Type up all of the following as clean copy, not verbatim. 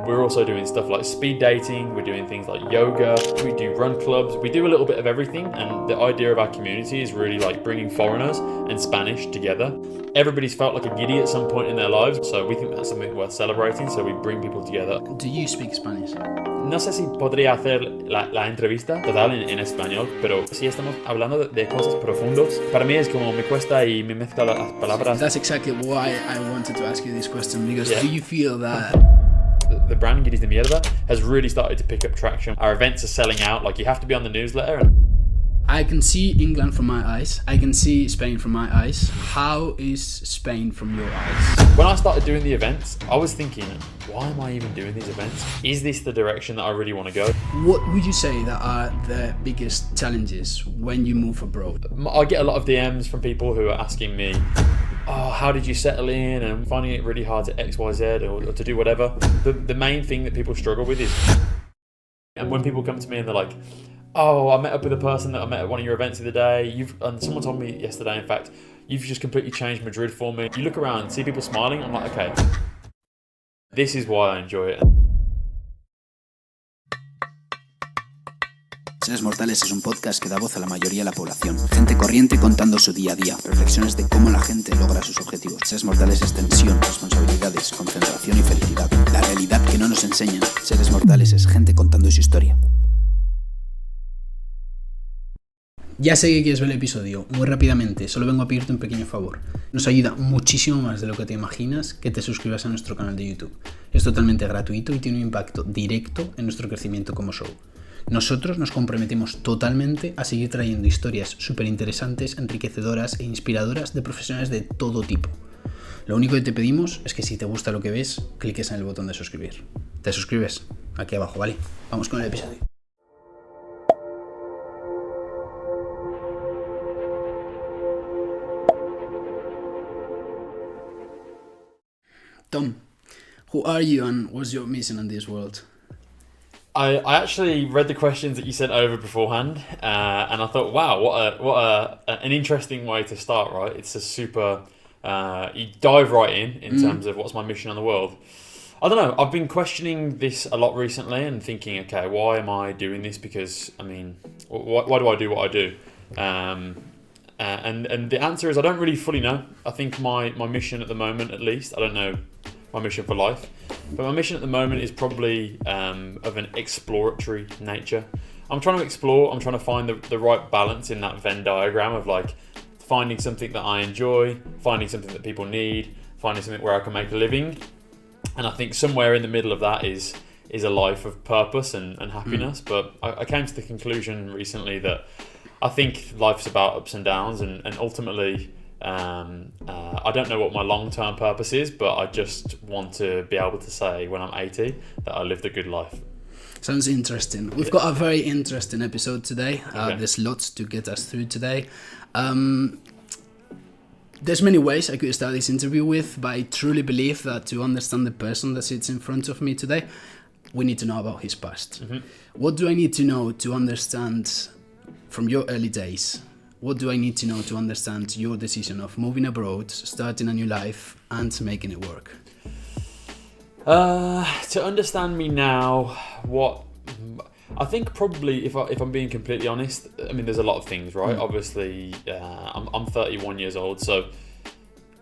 we're also doing stuff like speed dating, we're doing things like yoga, we do run clubs, we do a little bit of everything. And the idea of our community is really like bringing foreigners and Spanish together. Everybody's felt like a giddy at some point in their lives, so we think that's something worth celebrating, so we bring people together. Do you speak Spanish? No sé si podría hacer la entrevista total en español, pero si estamos hablando de cosas profundas, para mí es como me cuesta y me mezcla las palabras. That's exactly why I wanted to ask you this question, because do you feel that the brand Guiris De Mierda has really started to pick up traction? Our events are selling out, like you have to be on the newsletter. And I can see England from my eyes, I can see Spain from my eyes. How is Spain from your eyes? when I started doing the events, I was thinking, why am I even doing these events? Is this the direction that I really want to go? What would you say that are the biggest challenges when you move abroad? I get a lot of DMs from people who are asking me, oh, how did you settle in? And I'm finding it really hard to X, Y, Z or to do whatever. The main thing that people struggle with is, and when people come to me and they're like, oh, I met up with a person that I met at one of your events the other day. And someone told me yesterday, in fact, you've just completely changed Madrid for me. You look around, see people smiling. I'm like, okay, this is why I enjoy it. Seres Mortales es un podcast que da voz a la mayoría de la población. Gente corriente contando su día a día. Reflexiones de cómo la gente logra sus objetivos. Seres Mortales es tensión, responsabilidades, concentración y felicidad. La realidad que no nos enseñan. Seres Mortales es gente contando su historia. Ya sé que quieres ver el episodio, muy rápidamente, solo vengo a pedirte un pequeño favor. Nos ayuda muchísimo más de lo que te imaginas que te suscribas a nuestro canal de YouTube. Es totalmente gratuito y tiene un impacto directo en nuestro crecimiento como show. Nosotros nos comprometemos totalmente a seguir trayendo historias súper interesantes, enriquecedoras e inspiradoras de profesionales de todo tipo. Lo único que te pedimos es que si te gusta lo que ves, cliques en el botón de suscribir. ¿Te suscribes? Aquí abajo, ¿vale? Vamos con el episodio. Tom, who are you and what's your mission in this world? I actually read the questions that you sent over beforehand, and I thought, wow, what an interesting way to start, right? It's a super, you dive right in terms of what's my mission on the world. I don't know, I've been questioning this a lot recently and thinking, okay, why am I doing this? Because, I mean, why do I do what I do? And the answer is I don't really fully know. I think my mission at the moment, at least, I don't know my mission for life, but my mission at the moment is probably of an exploratory nature. I'm trying to explore, I'm trying to find the right balance in that Venn diagram of like finding something that I enjoy, finding something that people need, finding something where I can make a living. And I think somewhere in the middle of that is a life of purpose and happiness. But I came to the conclusion recently that I think life's about ups and downs, and ultimately I don't know what my long-term purpose is, but I just want to be able to say when I'm 80 that I lived a good life. Sounds interesting. We've got a very interesting episode today. Okay. There's lots to get us through today. There's many ways I could start this interview with, but I truly believe that to understand the person that sits in front of me today, we need to know about his past. Mm-hmm. What do I need to know to understand from your early days? What do I need to know to understand your decision of moving abroad, starting a new life, and making it work? To understand me now, what I think probably, if I'm being completely honest, I mean, there's a lot of things, right? Obviously, I'm 31 years old, so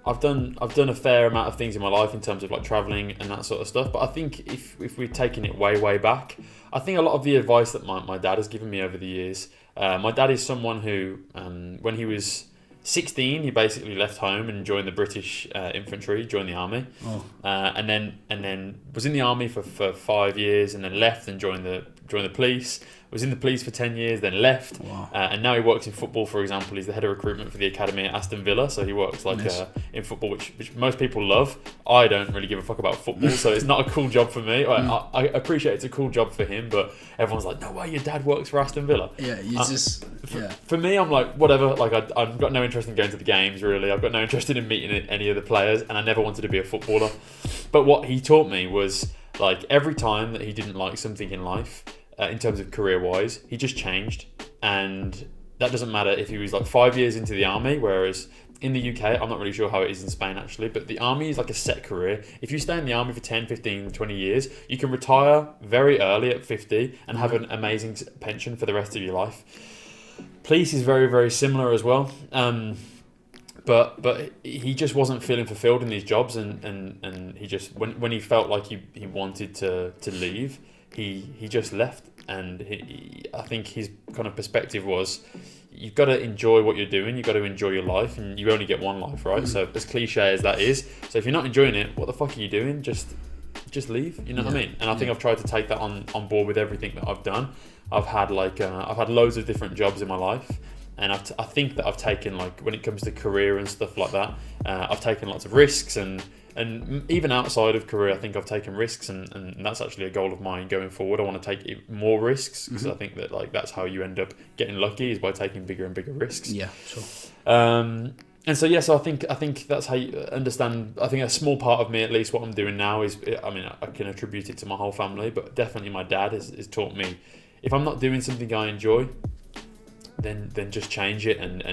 I've done a fair amount of things in my life in terms of like traveling and that sort of stuff. But I think if we're taking it way back, I think a lot of the advice that my dad has given me over the years. My dad is someone who, when he was 16, he basically left home and joined the British infantry, joined the army, and then was in the army for 5 years, and then left and joined the police. Was in the police for 10 years, then left. Wow. And now he works in football, for example. He's the head of recruitment for the academy at Aston Villa, so he works like Nice. In football, which most people love. I don't really give a fuck about football, so it's not a cool job for me. I appreciate it's a cool job for him, but everyone's like, no way, your dad works for Aston Villa. Yeah, For me, I'm like, whatever. Like, I've got no interest in going to the games, really. I've got no interest in meeting any of the players, and I never wanted to be a footballer. But what he taught me was, like, every time that he didn't like something in life, in terms of career-wise, he just changed, and that doesn't matter if he was like 5 years into the army, whereas in the UK, I'm not really sure how it is in Spain actually, but the army is like a set career. If you stay in the army for 10, 15, 20 years, you can retire very early at 50 and have an amazing pension for the rest of your life. Police is very, very similar as well. But he just wasn't feeling fulfilled in these jobs, and he just, when he felt like he wanted to leave, he just left. And I think his kind of perspective was, you've got to enjoy what you're doing, you've got to enjoy your life, and you only get one life, right? So as cliche as that is, so if you're not enjoying it, what the fuck are you doing? Just leave, you know what I mean? And I think I've tried to take that on board with everything that I've done. I've had loads of different jobs in my life, and I think that I've taken, like, when it comes to career and stuff like that, I've taken lots of risks, and even outside of career, I think I've taken risks, and that's actually a goal of mine going forward. I want to take more risks, because I think that, like, that's how you end up getting lucky, is by taking bigger and bigger risks. Yeah, sure. And so so I think that's how you understand. I think a small part of me, at least, what I'm doing now is, I mean, I can attribute it to my whole family, but definitely my dad has taught me, if I'm not doing something I enjoy, then just change it and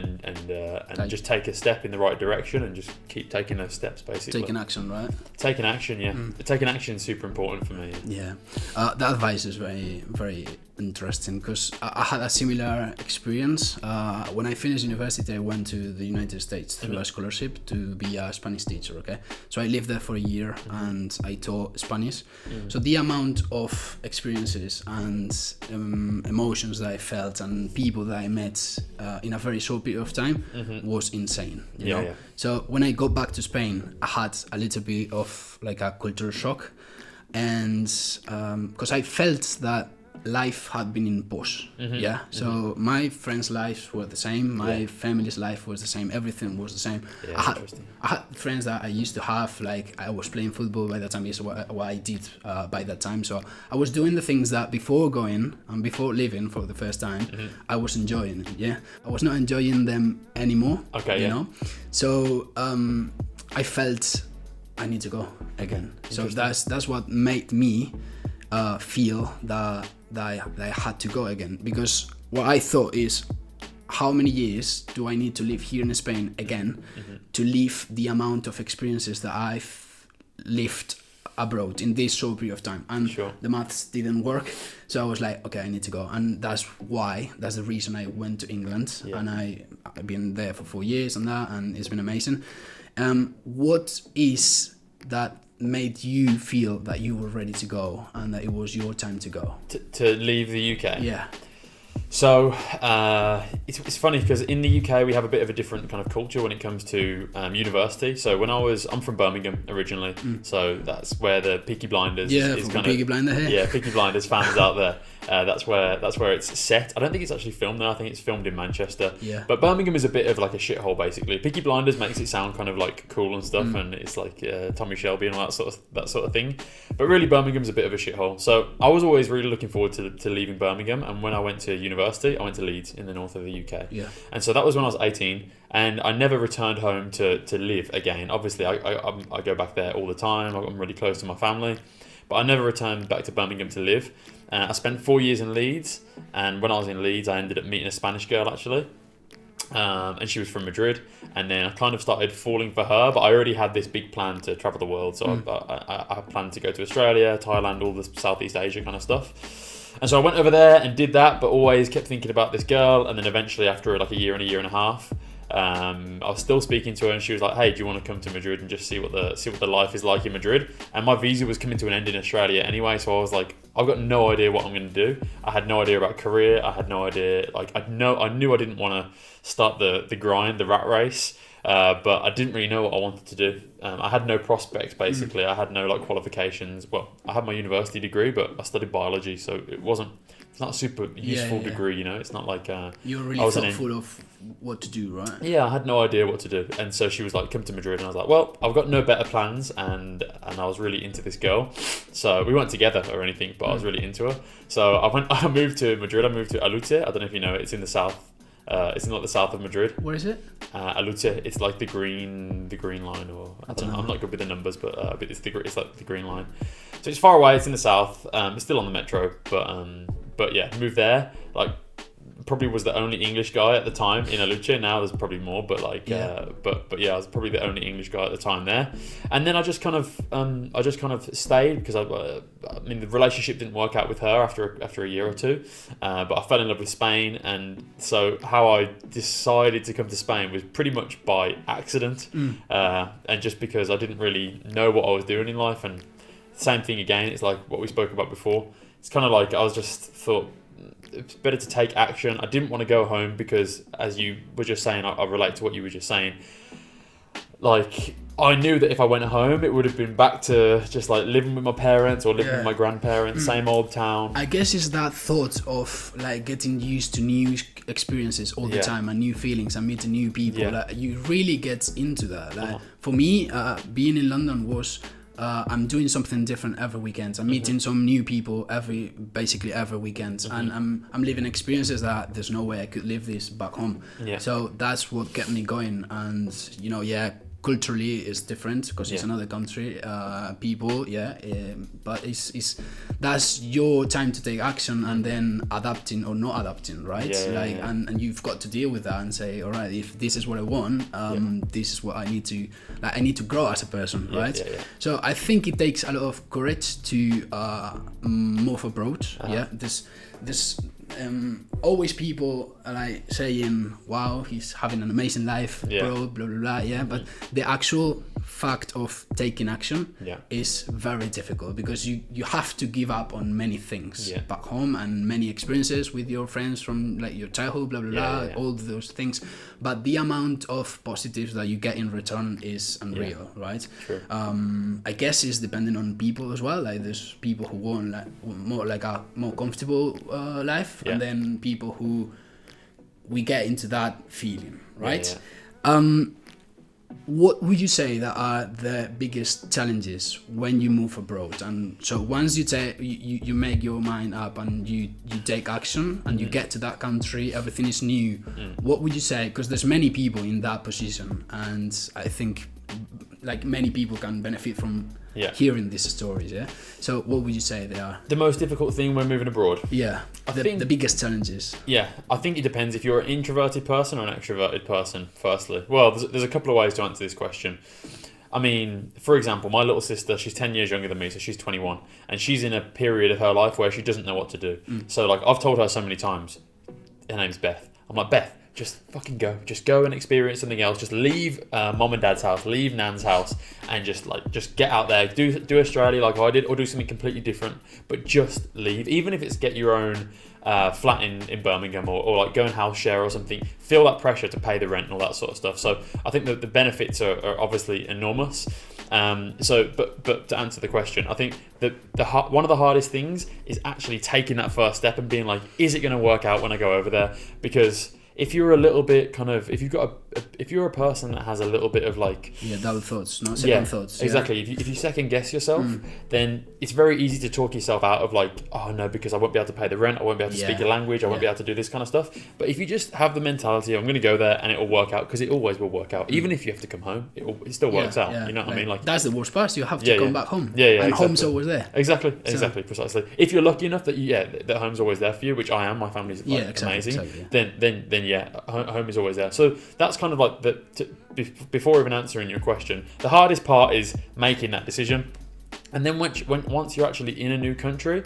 just take a step in the right direction, and just keep taking those steps, basically. Taking action, right? Taking action, yeah. Taking action is super important for me. Yeah. That advice is very, very interesting, because I had a similar experience. When I finished university, I went to the United States through a scholarship to be a Spanish teacher, okay? So I lived there for a year, and I taught Spanish. So the amount of experiences and emotions that I felt and people that I met in a very short period of time was insane, you know? Yeah. So when I got back to Spain, I had a little bit of like a cultural shock, and because I felt that life had been in pause. So my friends' lives were the same, my family's life was the same, everything was the same. I had friends that I used to have, like, I was playing football by that time, is what I did by that time. So I was doing the things that before going and before leaving for the first time, I was enjoying. I was not enjoying them anymore. You know? So I felt I need to go again. So that's what made me feel that I had to go again, because what I thought is, how many years do I need to live here in Spain again to live the amount of experiences that I've lived abroad in this short period of time? And the maths didn't work, so I was like, okay, I need to go. And that's the reason I went to England, and I've been there for 4 years and it's been amazing. What is that made you feel that you were ready to go and that it was your time to go? To leave the UK? Yeah. So it's funny, because in the UK we have a bit of a different kind of culture when it comes to university. So I'm from Birmingham originally, so that's where the Peaky Blinders is kind of Peaky Blinder here. Yeah, Peaky Blinders fans out there. That's where it's set. I don't think it's actually filmed there. I think it's filmed in Manchester. Yeah. But Birmingham is a bit of like a shithole, basically. Peaky Blinders makes it sound kind of like cool and stuff, and it's like Tommy Shelby and all that sort of thing. But really, Birmingham's a bit of a shithole. So I was always really looking forward to leaving Birmingham. And when I went to university, I went to Leeds in the north of the UK. Yeah. And so that was when I was 18, and I never returned home to live again. Obviously, I go back there all the time. I'm really close to my family. But I never returned back to Birmingham to live. I spent 4 years in Leeds, and when I was in Leeds, I ended up meeting a Spanish girl, actually. And she was from Madrid, and then I kind of started falling for her, but I already had this big plan to travel the world. So I planned to go to Australia, Thailand, all the Southeast Asia kind of stuff. And so I went over there and did that, but always kept thinking about this girl. And then eventually, after like a year and a half, I was still speaking to her, and she was like, "Hey, do you want to come to Madrid and just see what the life is like in Madrid?" And my visa was coming to an end in Australia anyway, so I was like, I've got no idea what I'm going to do. I had no idea about career. I had no idea. Like, I knew I didn't want to start the grind, the rat race. But I didn't really know what I wanted to do. I had no prospects, basically. I had no like qualifications. Well, I had my university degree, but I studied biology, so it's not a super useful degree, you know. It's not like you're really thoughtful of what to do, right? Yeah, I had no idea what to do. And so she was like, "Come to Madrid," and I was like, "Well, I've got no better plans," and I was really into this girl. So we weren't together or anything, but I was really into her. So I moved to Madrid. I moved to Alute. I don't know if you know it. It's in the south. It's in like the south of Madrid. Where is it? Alute. It's like the green line, or I don't know. I'm not good with the numbers, but it's like the green line. So it's far away. It's in the south. It's still on the metro, but yeah, moved there. Like probably was the only English guy at the time in Aluche. Now there's probably more, but like, but yeah, I was probably the only English guy at the time there. And then I just kind of stayed because I mean the relationship didn't work out with her after a year or two, but I fell in love with Spain, and so how I decided to come to Spain was pretty much by accident, and just because I didn't really know what I was doing in life. And same thing again, it's like what we spoke about before. It's kind of like I was just thought it's better to take action. I didn't want to go home because, as you were just saying, I relate to what you were just saying. Like, I knew that if I went home, it would have been back to just like living with my parents or living with my grandparents, same old town. I guess it's that thought of like getting used to new experiences all the time and new feelings and meeting new people. Like, you really get into that. Like, for me, being in London was... I'm doing something different every weekend. I'm meeting some new people basically every weekend, and I'm living experiences that there's no way I could live this back home. So that's what kept me going. And culturally it's different because it's another country, people, but it's that's your time to take action and then adapting or not adapting, right? And you've got to deal with that and say, all right, if this is what I want, this is what I need to grow as a person, right? So I think it takes a lot of courage to move abroad. There's always people like saying, wow, he's having an amazing life, bro, blah blah blah, but the actual fact of taking action is very difficult because you have to give up on many things back home and many experiences with your friends from like your childhood, blah blah blah, all those things, but the amount of positives that you get in return is unreal, right? True. I guess it's depending on people as well. Like there's people who want like a more comfortable life, and then people who we get into that feeling, right? What would you say that are the biggest challenges when you move abroad? And so once you make your mind up and you take action and you get to that country, everything is new. What would you say? Because there's many people in that position, and I think like many people can benefit from hearing these stories. So what would you say they are? The most difficult thing when moving abroad? I think the biggest challenges. I think it depends if you're an introverted person or an extroverted person, firstly. Well, there's a couple of ways to answer this question. I mean, for example, my little sister, she's 10 years younger than me, so she's 21, and she's in a period of her life where she doesn't know what to do. So like I've told her so many times, her name's Beth. I'm like, Beth, just fucking go. Just go and experience something else. Just leave mom and dad's house, leave Nan's house, and just get out there. Do Australia like I did, or do something completely different. But just leave, even if it's get your own flat in Birmingham, or like go and house share or something. Feel that pressure to pay the rent and all that sort of stuff. So I think that the benefits are obviously enormous. But to answer the question, I think that one of the hardest things is actually taking that first step and being like, is it going to work out when I go over there? Because if you're a little bit kind of, if you're a person that has a little bit of like double thoughts, not second thoughts. Exactly. If you second guess yourself, then it's very easy to talk yourself out of like, oh no, because I won't be able to pay the rent, I won't be able to speak a language, I won't be able to do this kind of stuff. But if you just have the mentality, I'm going to go there and it will work out, because it always will work out. Even if you have to come home, it still works out. You know what I mean? Like that's the worst part. You have to come back home. And exactly. Home's always there. Exactly, precisely. If you're lucky enough that that home's always there for you, which I am, my family's amazing. Then home is always there. So that's kind of like before even answering your question, the hardest part is making that decision. And then once you're actually in a new country,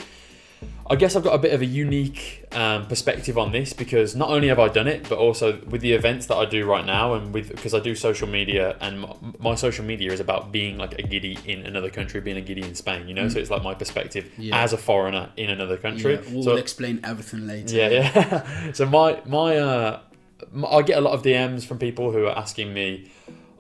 I guess I've got a bit of a unique perspective on this, because not only have I done it, but also with the events that I do right now, and because I do social media, and my social media is about being like a giddy in another country, being a giddy in Spain, you know. So it's like my perspective as a foreigner in another country. We'll explain everything later. So I get a lot of DMs from people who are asking me,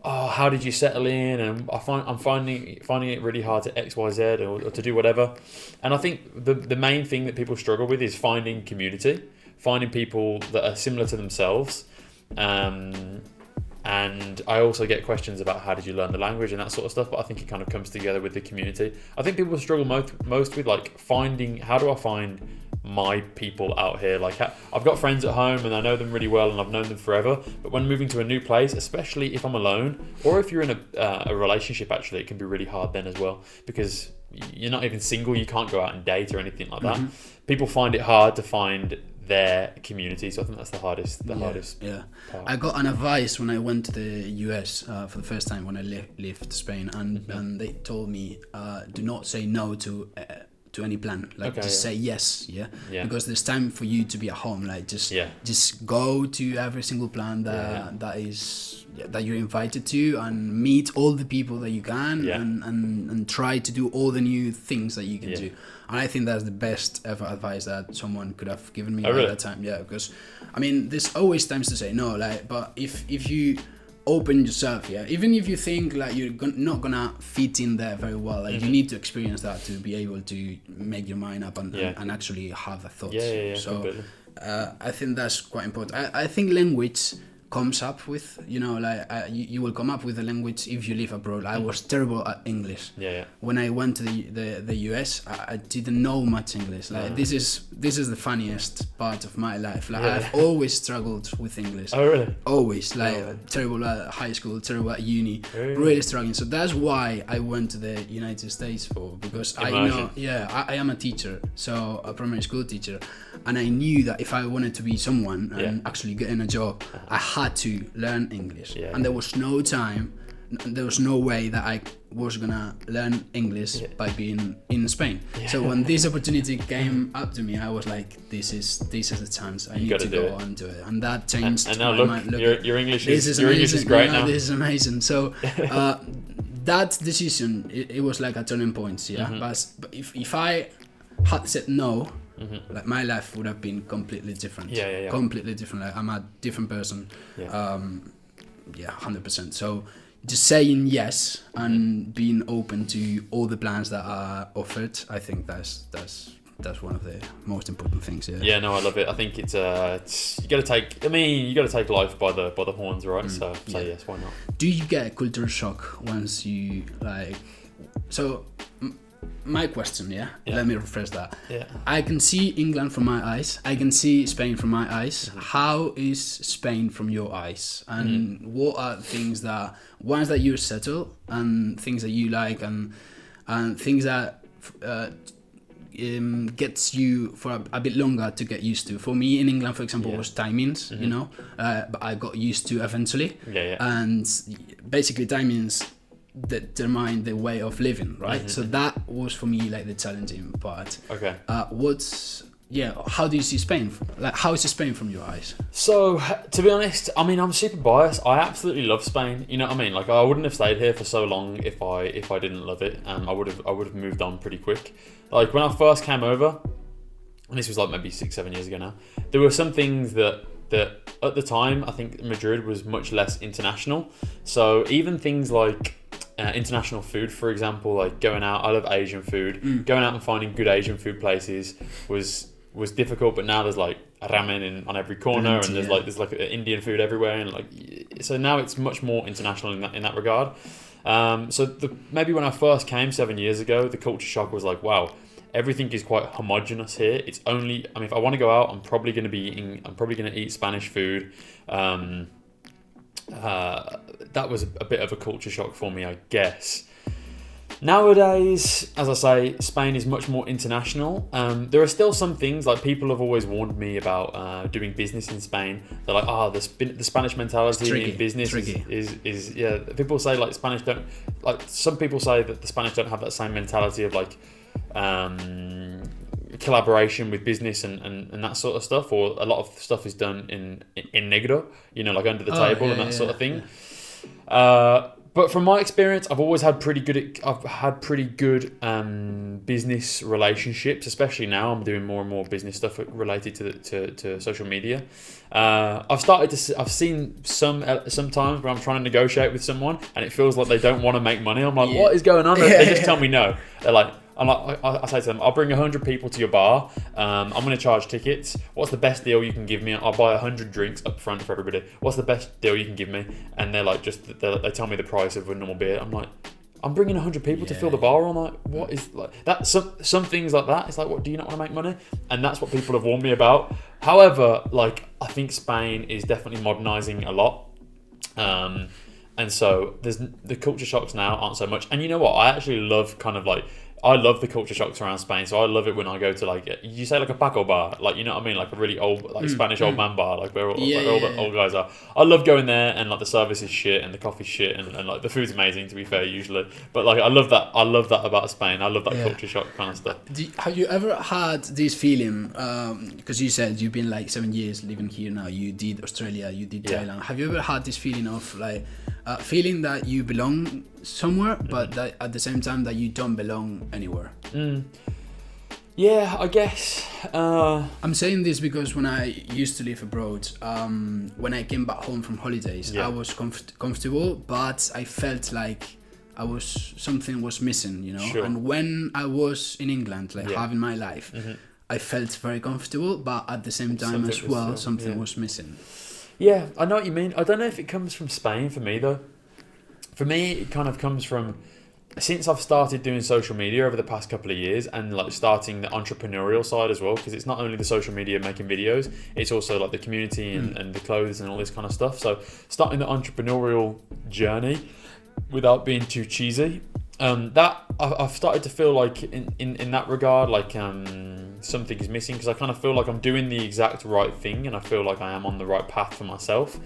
oh, how did you settle in? And I'm finding it really hard to XYZ or to do whatever. And I think the main thing that people struggle with is finding community, finding people that are similar to themselves. And I also get questions about how did you learn the language and that sort of stuff, but I think it kind of comes together with the community. I think people struggle most with like finding, how do I find my people out here? Like, I've got friends at home and I know them really well and I've known them forever, but when moving to a new place, especially if I'm alone, or if you're in a relationship, actually it can be really hard then as well, because you're not even single, you can't go out and date or anything like that. People find it hard to find their community. So I think that's the hardest part. I got an advice when I went to the US for the first time when I left Spain, and they told me do not say no to any plan, like just say yes, because there's time for you to be at home, like just go to every single plan that you're invited to, and meet all the people that you can, and try to do all the new things that you can do. And I think that's the best ever advice that someone could have given me at that time. Because I mean, there's always times to say no, like, but if you open yourself, even if you think like you're not gonna fit in there very well, like you need to experience that to be able to make your mind up and actually have the thoughts. So I think that's quite important. I think language comes up with, you will come up with a language if you live abroad. I was terrible at English. When I went to the US, I didn't know much English. Like this is the funniest part of my life. Like I've always struggled with English. Oh really? Always. Terrible at high school, terrible at uni, really struggling. So that's why I went to the United States because Immersion. I am a teacher, so a primary school teacher, and I knew that if I wanted to be someone and actually get in a job, I had to learn English, and there was no time, there was no way that I was gonna learn English by being in Spain. So when this opportunity came up to me, I was like, this is the chance. I need to go and do it, and that changed. And now your English is great now. This is amazing. So that decision, it was like a turning point. But if I had said no, like my life would have been completely different. Completely different. Like I'm a different person. 100%. So just saying yes and being open to all the plans that are offered, I think that's one of the most important things. I love it. I think it's you got to take life by the horns, right? So say yes, why not? Do you get a culture shock once you like? So my question, let me rephrase that. I can see England from my eyes, I can see Spain from my eyes. How is Spain from your eyes? And what are things that ones that you settle, and things that you like, and things that gets you for a bit longer to get used to? For me in England, for example, was timings, but I got used to eventually. And basically timings determine the way of living, right? So that was for me like the challenging part. How do you see Spain? Like, how is Spain from your eyes? So to be honest, I mean, I'm super biased. I absolutely love Spain. You know what I mean? Like, I wouldn't have stayed here for so long if I didn't love it. I would have moved on pretty quick. Like when I first came over, and this was like maybe 6-7 years ago now, there were some things that at the time I think Madrid was much less international. So even things like international food, for example, like going out, I love Asian food. Going out and finding good Asian food places was difficult, but now there's like ramen on every corner, and there's like Indian food everywhere, and like so now it's much more international in that regard. So maybe when I first came 7 years ago, the culture shock was like, wow, everything is quite homogenous here. It's only, I mean, if I want to go out, I'm probably going to eat Spanish food. That was a bit of a culture shock for me, I guess. Nowadays, as I say, Spain is much more international. There are still some things, like people have always warned me about doing business in Spain. They're like, the Spanish mentality in business is people say like Spanish don't, like some people say that the Spanish don't have that same mentality of like collaboration with business and that sort of stuff, or a lot of stuff is done in negro, like under the table and that sort of thing. But from my experience, I've always had pretty good business relationships, especially now. I'm doing more and more business stuff related to social media. I've seen sometimes where I'm trying to negotiate with someone and it feels like they don't want to make money. I'm like, what is going on? They just tell me no. They're like, I say to them, I'll bring 100 people to your bar. I'm going to charge tickets. What's the best deal you can give me? I'll buy 100 drinks up front for everybody. What's the best deal you can give me? And they're like, they tell me the price of a normal beer. I'm like, I'm bringing 100 people to fill the bar. I'm like, what is like that? Some things like that. It's like, what, do you not want to make money? And that's what people have warned me about. However, like, I think Spain is definitely modernizing a lot. And so the culture shocks now aren't so much. And you know what? I actually love kind of like, I love the culture shocks around Spain. So I love it when I go to like, you say like a Paco bar, like, you know what I mean? Like a really old, like Spanish old man bar, like where all the old guys are. I love going there, and like the service is shit and the coffee's shit, and like the food's amazing, to be fair, usually. But like I love that about Spain. I love that culture shock kind of stuff. Have you ever had this feeling, because you said you've been like 7 years living here now, you did Australia, you did Thailand. Have you ever had this feeling of like, feeling that you belong somewhere, but that at the same time that you don't belong anywhere? Yeah, I guess. I'm saying this because when I used to live abroad, when I came back home from holidays, I was comfortable, but I felt like something was missing, you know. Sure. And when I was in England, like having my life, I felt very comfortable, but at the same time something was missing. Yeah, I know what you mean. I don't know if it comes from Spain for me though. For me, it kind of comes from, since I've started doing social media over the past couple of years, and like starting the entrepreneurial side as well, because it's not only the social media making videos, it's also like the community and the clothes and all this kind of stuff. So starting the entrepreneurial journey without being too cheesy, that I've started to feel like in that regard, like something is missing, because I kind of feel like I'm doing the exact right thing, and I feel like I am on the right path for myself.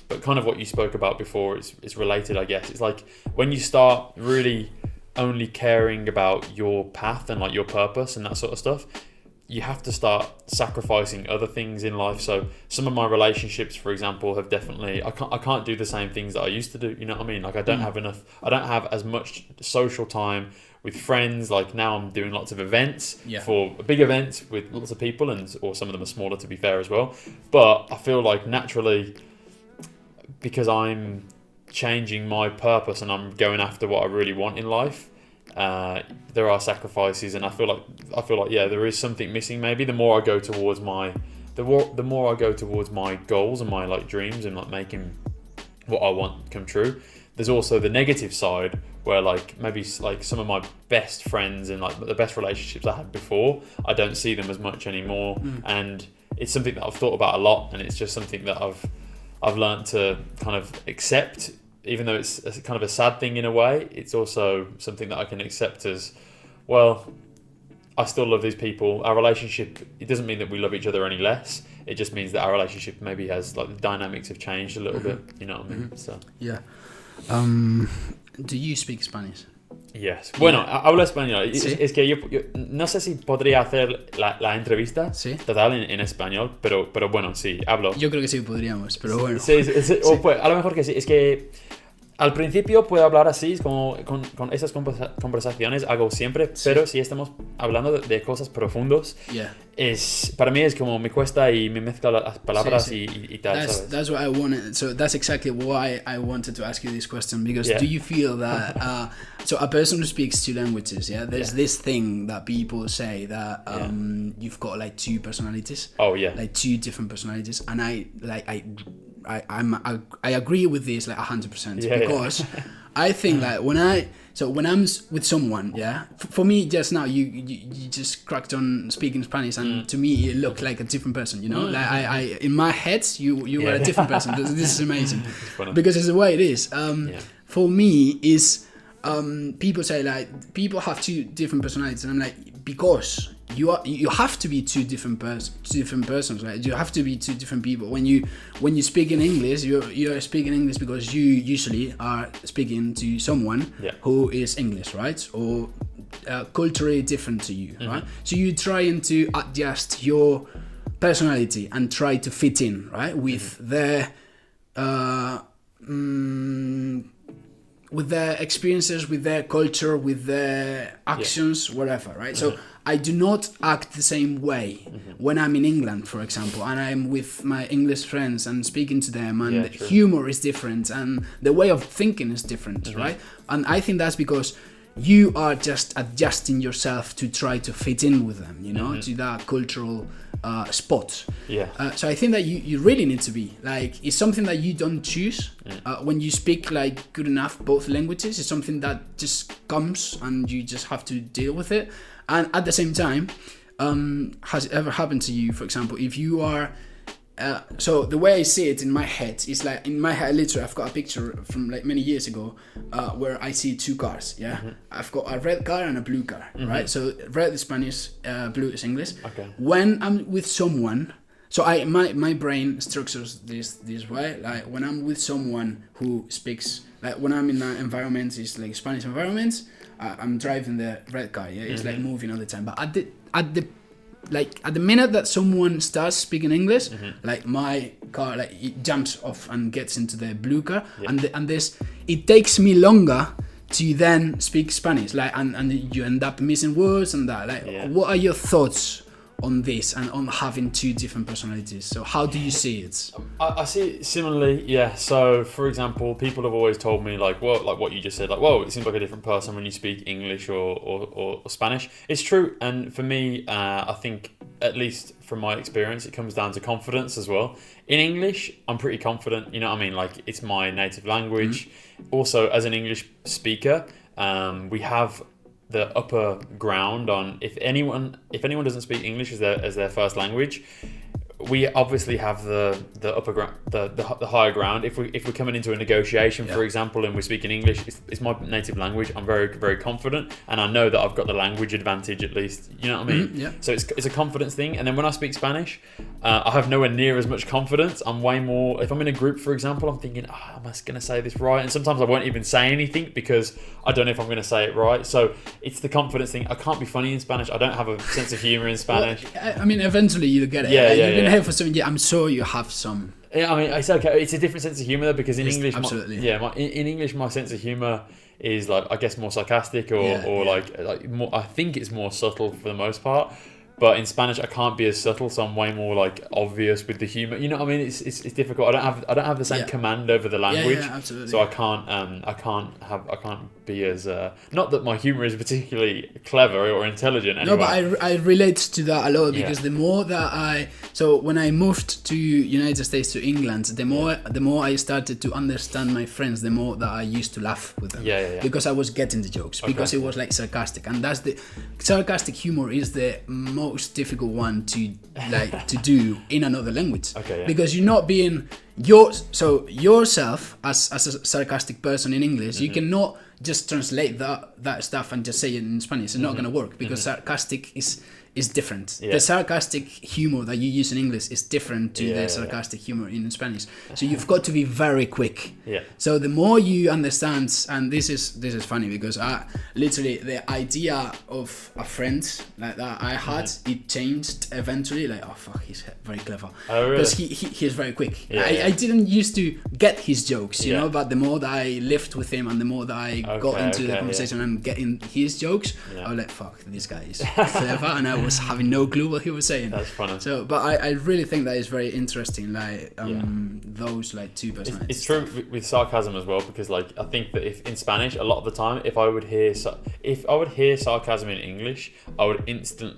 But kind of what you spoke about before is related, I guess. It's like when you start really only caring about your path and like your purpose and that sort of stuff, you have to start sacrificing other things in life. So some of my relationships, for example, have definitely, I can't do the same things that I used to do. You know what I mean? Like I don't have as much social time with friends. Like now I'm doing lots of events for big events with lots of people, or some of them are smaller, to be fair, as well. But I feel like naturally, because I'm changing my purpose and I'm going after what I really want in life, there are sacrifices, and I feel like there is something missing. Maybe the more I go towards my goals and my like dreams and like making what I want come true, there's also the negative side where like maybe like some of my best friends and like the best relationships I had before, I don't see them as much anymore. And it's something that I've thought about a lot, and it's just something that I've learned to kind of accept. Even though it's kind of a sad thing in a way, it's also something that I can accept as, well, I still love these people. Our relationship, it doesn't mean that we love each other any less. It just means that our relationship maybe has, like, the dynamics have changed a little bit, you know what I mean? So. Yeah. Do you speak Spanish? Yes. Bueno, hablo español. ¿Sí? Es que yo no sé si podría hacer la entrevista total en español, pero bueno, sí, hablo. Yo creo que sí podríamos, pero bueno. Sí. O pues, a lo mejor que sí. Es que al principio puedo hablar así, como con esas conversaciones hago siempre, pero si estamos hablando de cosas profundas, para mí es como me cuesta y me mezcla las palabras y tal, ¿sabes? That's what I wanted. So that's exactly why I wanted to ask you this question, because do you feel that so a person who speaks two languages, there's this thing that people say that you've got like two personalities. Oh yeah. Like two different personalities, and I agree with this like 100% because I think that when I'm with someone, for me just now you just cracked on speaking Spanish, and to me it looked like a different person, you know. Like I in my head you were a different person. This is amazing because it's the way it is. For me is people say like people have two different personalities, and I'm like, because you have to be two different persons, right? You have to be two different people. When you speak in English, you're speaking English because you usually are speaking to someone who is English, right? Or culturally different to you, right? So you're trying to adjust your personality and try to fit in, right? With their experiences, with their culture, with their actions, whatever, right? So I do not act the same way when I'm in England, for example, and I'm with my English friends and speaking to them, and the humor is different and the way of thinking is different, right? And I think that's because you are just adjusting yourself to try to fit in with them, you know, to that cultural spot. So I think that you really need to be like, it's something that you don't choose when you speak like good enough both languages. It's something that just comes and you just have to deal with it. And at the same time, has it ever happened to you, for example, if you are so the way I see it in my head is like, in my head, literally, I've got a picture from like many years ago where I see two cars. Yeah, I've got a red car and a blue car. Right. So red is Spanish, blue is English. Okay. When I'm with someone, so my brain structures this way. Like when I'm with someone who speaks, like when I'm in an environment, it's like Spanish environment. I'm driving the red car. Yeah, it's like moving all the time. But at the minute that someone starts speaking English, like my car, like it jumps off and gets into the blue car, and this, it takes me longer to then speak Spanish, like and you end up missing words and that. Like, what are your thoughts on this and on having two different personalities? So how do you see it? I see it similarly, yeah. So for example, people have always told me like what you just said, like, whoa, it seems like a different person when you speak English or Spanish. It's true, and for me, I think, at least from my experience, it comes down to confidence as well. In English, I'm pretty confident, you know what I mean? Like, it's my native language. Also, as an English speaker, we have the upper ground on if anyone doesn't speak English as their first language. We obviously have the upper ground, the higher ground. If we're coming into a negotiation, for example, and we're speaking English, it's my native language. I'm very, very confident, and I know that I've got the language advantage at least. You know what I mean? So it's a confidence thing. And then when I speak Spanish, I have nowhere near as much confidence. I'm way more. If I'm in a group, for example, I'm thinking, am I going to say this right? And sometimes I won't even say anything because I don't know if I'm going to say it right. So it's the confidence thing. I can't be funny in Spanish. I don't have a sense of humor in Spanish. Well, I mean, eventually you'll get it. You've been here for 7 years. I'm sure you have some. Yeah, I mean, it's okay. It's a different sense of humor though, because in English, absolutely. In English, my sense of humor is like, I guess, more sarcastic or like more. I think it's more subtle for the most part. But in Spanish, I can't be as subtle, so I'm way more like obvious with the humor. You know what I mean? It's difficult. I don't have the same command over the language. Yeah, absolutely. So I can't be as not that my humor is particularly clever or intelligent. Anyway. No, but I relate to that a lot because the more that when I moved to United States, to England, the more I started to understand my friends, the more that I used to laugh with them. Because I was getting the jokes, because it was like sarcastic, and that's the sarcastic humor is the most difficult one to do in another language. Because you're not being yourself as a sarcastic person in English. You cannot just translate that stuff and just say it in Spanish. It's not going to work, because sarcastic is different. The sarcastic humor that you use in English is different to the sarcastic humor in Spanish. So you've got to be very quick. So the more you understand, and this is funny because literally the idea of a friend like that I had, it changed eventually. Like, oh fuck, he's very clever. Oh, really? Because he's very quick. I didn't used to get his jokes, you know, but the more that I lived with him and the more that I got into the conversation and getting his jokes, I was like, fuck, this guy is clever, and I was having no clue what he was saying. That's funny. So, but I really think that is very interesting. Like those like two personalities. It's true with sarcasm as well, because like I think that if in Spanish, a lot of the time, if I would hear sarcasm in English, I would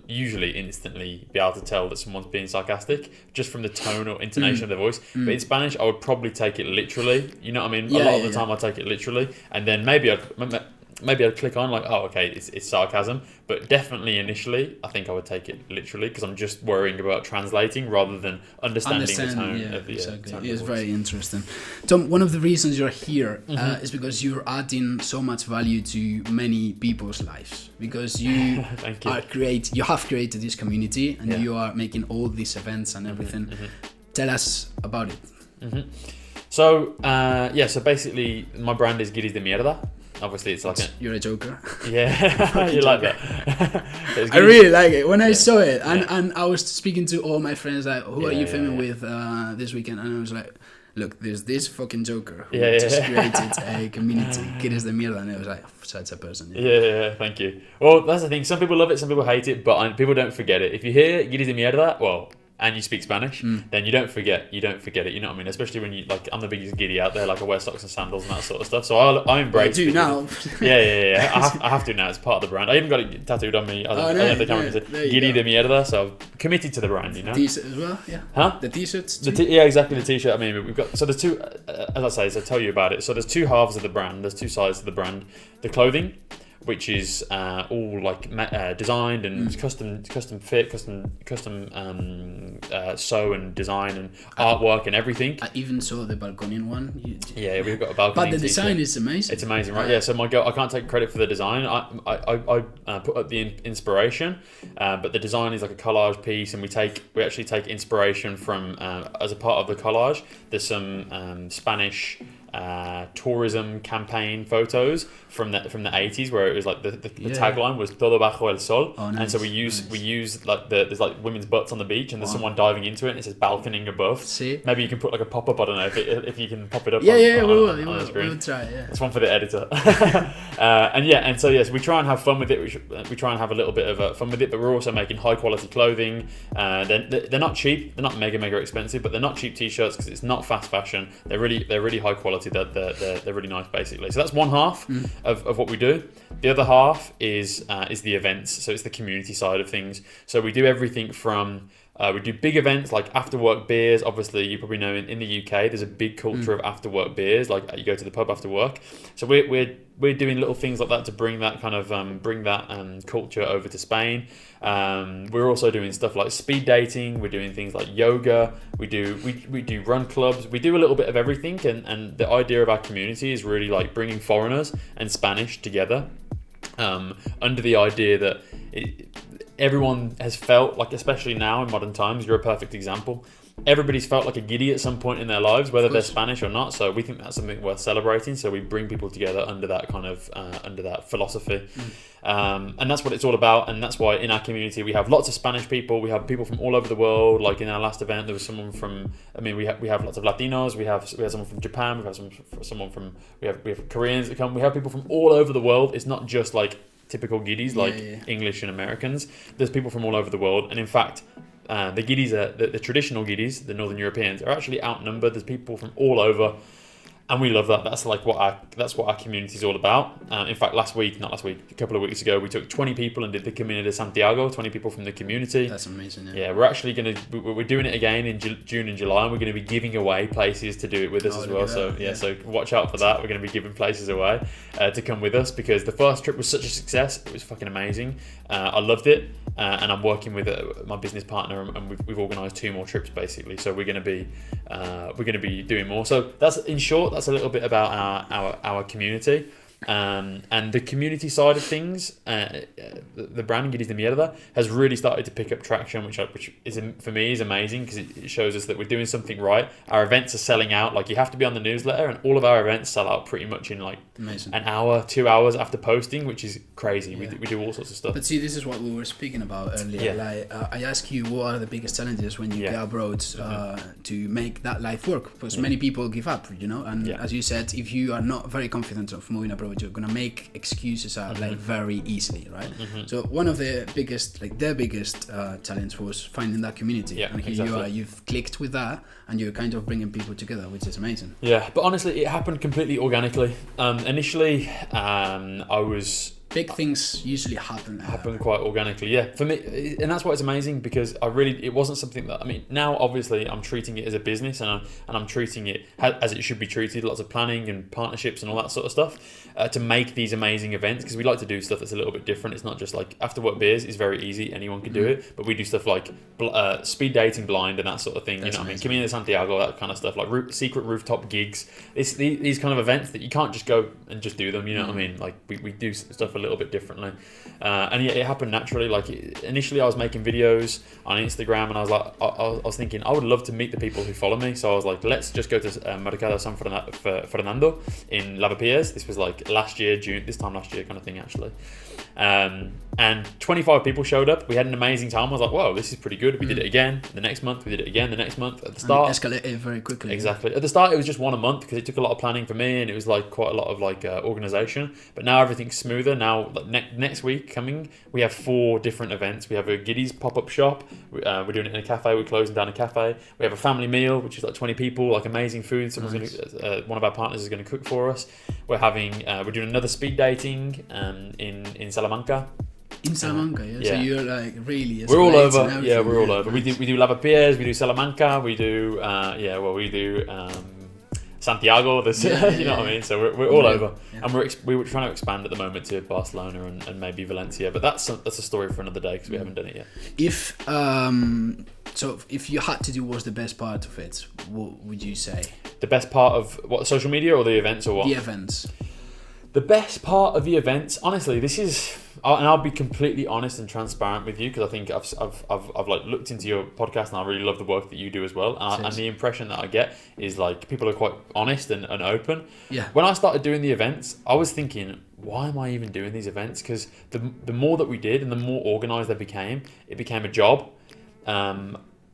usually instantly be able to tell that someone's being sarcastic just from the tone or intonation of their voice. But in Spanish, I would probably take it literally. You know what I mean? A lot of the time, I take it literally, and then maybe I'd click on like, oh, okay, it's sarcasm. But definitely initially, I think I would take it literally, because I'm just worrying about translating rather than understanding the tone of the exactly. tone It is of very interesting. Tom, one of the reasons you're here is because you're adding so much value to many people's lives, because you you have created this community and you are making all these events and everything. Tell us about it. So basically my brand is Guiris De Mierda. Obviously, it's like you're a joker. Yeah, you like that. I really like it. When I saw it, and I was speaking to all my friends, like, who are you filming with this weekend? And I was like, look, there's this fucking joker who just created a community, Guiris De Mierda, and I was like, such a person. Yeah, thank you. Well, that's the thing. Some people love it, some people hate it, but people don't forget it. If you hear Guiris De Mierda, and you speak Spanish, then you don't forget it, you know what I mean? Especially when you, like, I'm the biggest giddy out there, like I wear socks and sandals and that sort of stuff, so I embrace it. You do now. Yeah. I have to now, it's part of the brand. I even got it tattooed on me. I don't know if the camera can see. Guiris De Mierda, so I'm committed to the brand, you know? T-shirt as well, yeah. Huh? The t-shirts too? Exactly, the t-shirt. I mean, we've got, so there's two, as I say, so I'll tell you about it. So there's two halves of the brand, there's two sides of the brand. The clothing, which is all like designed and custom fit, custom sew and design and artwork and everything. I even saw the balcony one. Yeah, we've got a balcony. But the design is amazing. It's amazing, right? Yeah. So my girl, I can't take credit for the design. I put up the inspiration, but the design is like a collage piece, and we actually take inspiration from as a part of the collage. There's some Spanish tourism campaign photos from the 80s, where it was like the tagline was todo bajo el sol. Oh, nice, and so we use like there's like women's butts on the beach, and there's someone diving into it, and it says balconing above. See, maybe you can put like a pop-up, I don't know if you can pop it up. We will try. Yeah, it's one for the editor. So we try and have fun with it. We try and have a little bit of fun with it, but we're also making high quality clothing. They're not cheap, they're not mega expensive, but they're not cheap t-shirts because it's not fast fashion. They're really high quality. They're really nice, basically. So that's one half of what we do. The other half is the events. So it's the community side of things. So we do everything from we do big events like after work beers. Obviously, you probably know in the UK there's a big culture of after work beers. Like you go to the pub after work. So we're doing little things like that to bring that kind of culture over to Spain. We're also doing stuff like speed dating. We're doing things like yoga. We do run clubs. We do a little bit of everything. And the idea of our community is really like bringing foreigners and Spanish together, under the idea that everyone has felt like, especially now in modern times, you're a perfect example. Everybody's felt like a giddy at some point in their lives, whether they're Spanish or not. So we think that's something worth celebrating. So we bring people together under that kind of under that philosophy, and that's what it's all about. And that's why in our community we have lots of Spanish people. We have people from all over the world. Like in our last event, there was someone from. I mean, we have lots of Latinos. We have someone from Japan. We have someone from. We have Koreans that come. We have people from all over the world. It's not just like typical giddies English and Americans. There's people from all over the world, and in fact. The Guiris, the traditional Guiris, the Northern Europeans, are actually outnumbered. There's people from all over, and we love that. That's like what our community is all about. In fact, a couple of weeks ago, we took 20 people and did the Camino de Santiago. 20 people from the community. That's amazing. Yeah, we're actually we're doing it again in June and July, and we're going to be giving away places to do it with us as well. So so watch out for that. We're going to be giving places away to come with us, because the first trip was such a success. It was fucking amazing. I loved it, and I'm working with my business partner, and we've organised 2 more trips basically. So we're going to be doing more. So that's in short. That's a little bit about our community. And the community side of things, the brand Guiris De Mierda has really started to pick up traction, which is for me is amazing, because it shows us that we're doing something right. Our events are selling out. Like, you have to be on the newsletter, and all of our events sell out pretty much in like an hour, 2 hours after posting, which is crazy. We do all sorts of stuff. But see, this is what we were speaking about earlier. Like, I asked you, what are the biggest challenges when you get abroad to make that life work? Because many people give up, and as you said, if you are not very confident of moving abroad, you're gonna make excuses out like very easily, right? So one of the biggest, challenge was finding that community, and here you are, you've clicked with that, and you're kind of bringing people together, which is amazing. Yeah, but honestly, it happened completely organically. Initially, big things usually happen quite organically, for me, and that's why it's amazing, because it wasn't something that, now obviously I'm treating it as a business, and I'm treating it as it should be treated, lots of planning and partnerships and all that sort of stuff, to make these amazing events, because we like to do stuff that's a little bit different. It's not just like after work beers is very easy, anyone can do it, but we do stuff like speed dating blind and that sort of thing. That's Camino de Santiago, that kind of stuff, like secret rooftop gigs. It's these kind of events that you can't just go and just do them, what I mean? Like, we do stuff a little bit differently, and it happened naturally. Like, initially I was making videos on Instagram, and I was like, I was thinking I would love to meet the people who follow me, so I was like, let's just go to Mercado San Fernando in Lavapiés. This was like this time last year kind of thing, actually. And 25 people showed up. We had an amazing time. I was like, whoa, this is pretty good. We did it again the next month. We did it again the next month. At the start, and it escalated very quickly. Exactly. At the start, it was just one a month, because it took a lot of planning for me, and it was like quite a lot of organization. But now everything's smoother. Now, next week coming, we have 4 different events. We have a Guiris pop-up shop. We're doing it in a cafe. We're closing down a cafe. We have a family meal, which is like 20 people, like amazing food. Someone's gonna, one of our partners is going to cook for us. We're doing another speed dating in Salamanca. In Salamanca, So you're like really. We're all over. Yeah, we're all over. We do Lavapiés, we do Salamanca, we do Santiago. There's you know what I mean. So we're all over, and we were trying to expand at the moment to Barcelona and maybe Valencia. But that's a story for another day because we haven't done it yet. If you had to do what's the best part of it, what would you say? The best part of what, social media or the events or what? The events. The best part of the events, honestly, this is, and I'll be completely honest and transparent with you because I think I've like looked into your podcast and I really love the work that you do as well. And the impression that I get is like people are quite honest and open. Yeah. When I started doing the events, I was thinking, why am I even doing these events? Because the more that we did and the more organised they became, it became a job.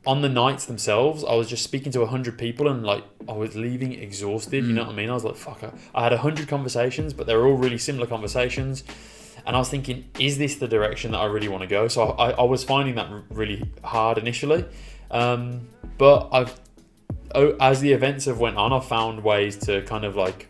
On the nights themselves, I was just speaking to 100 people and like I was leaving exhausted. You know what I mean? I was like, fuck. I had 100 conversations, but they were all really similar conversations. And I was thinking, is this the direction that I really want to go? So I was finding that really hard initially. But as the events have went on, I've found ways to kind of like,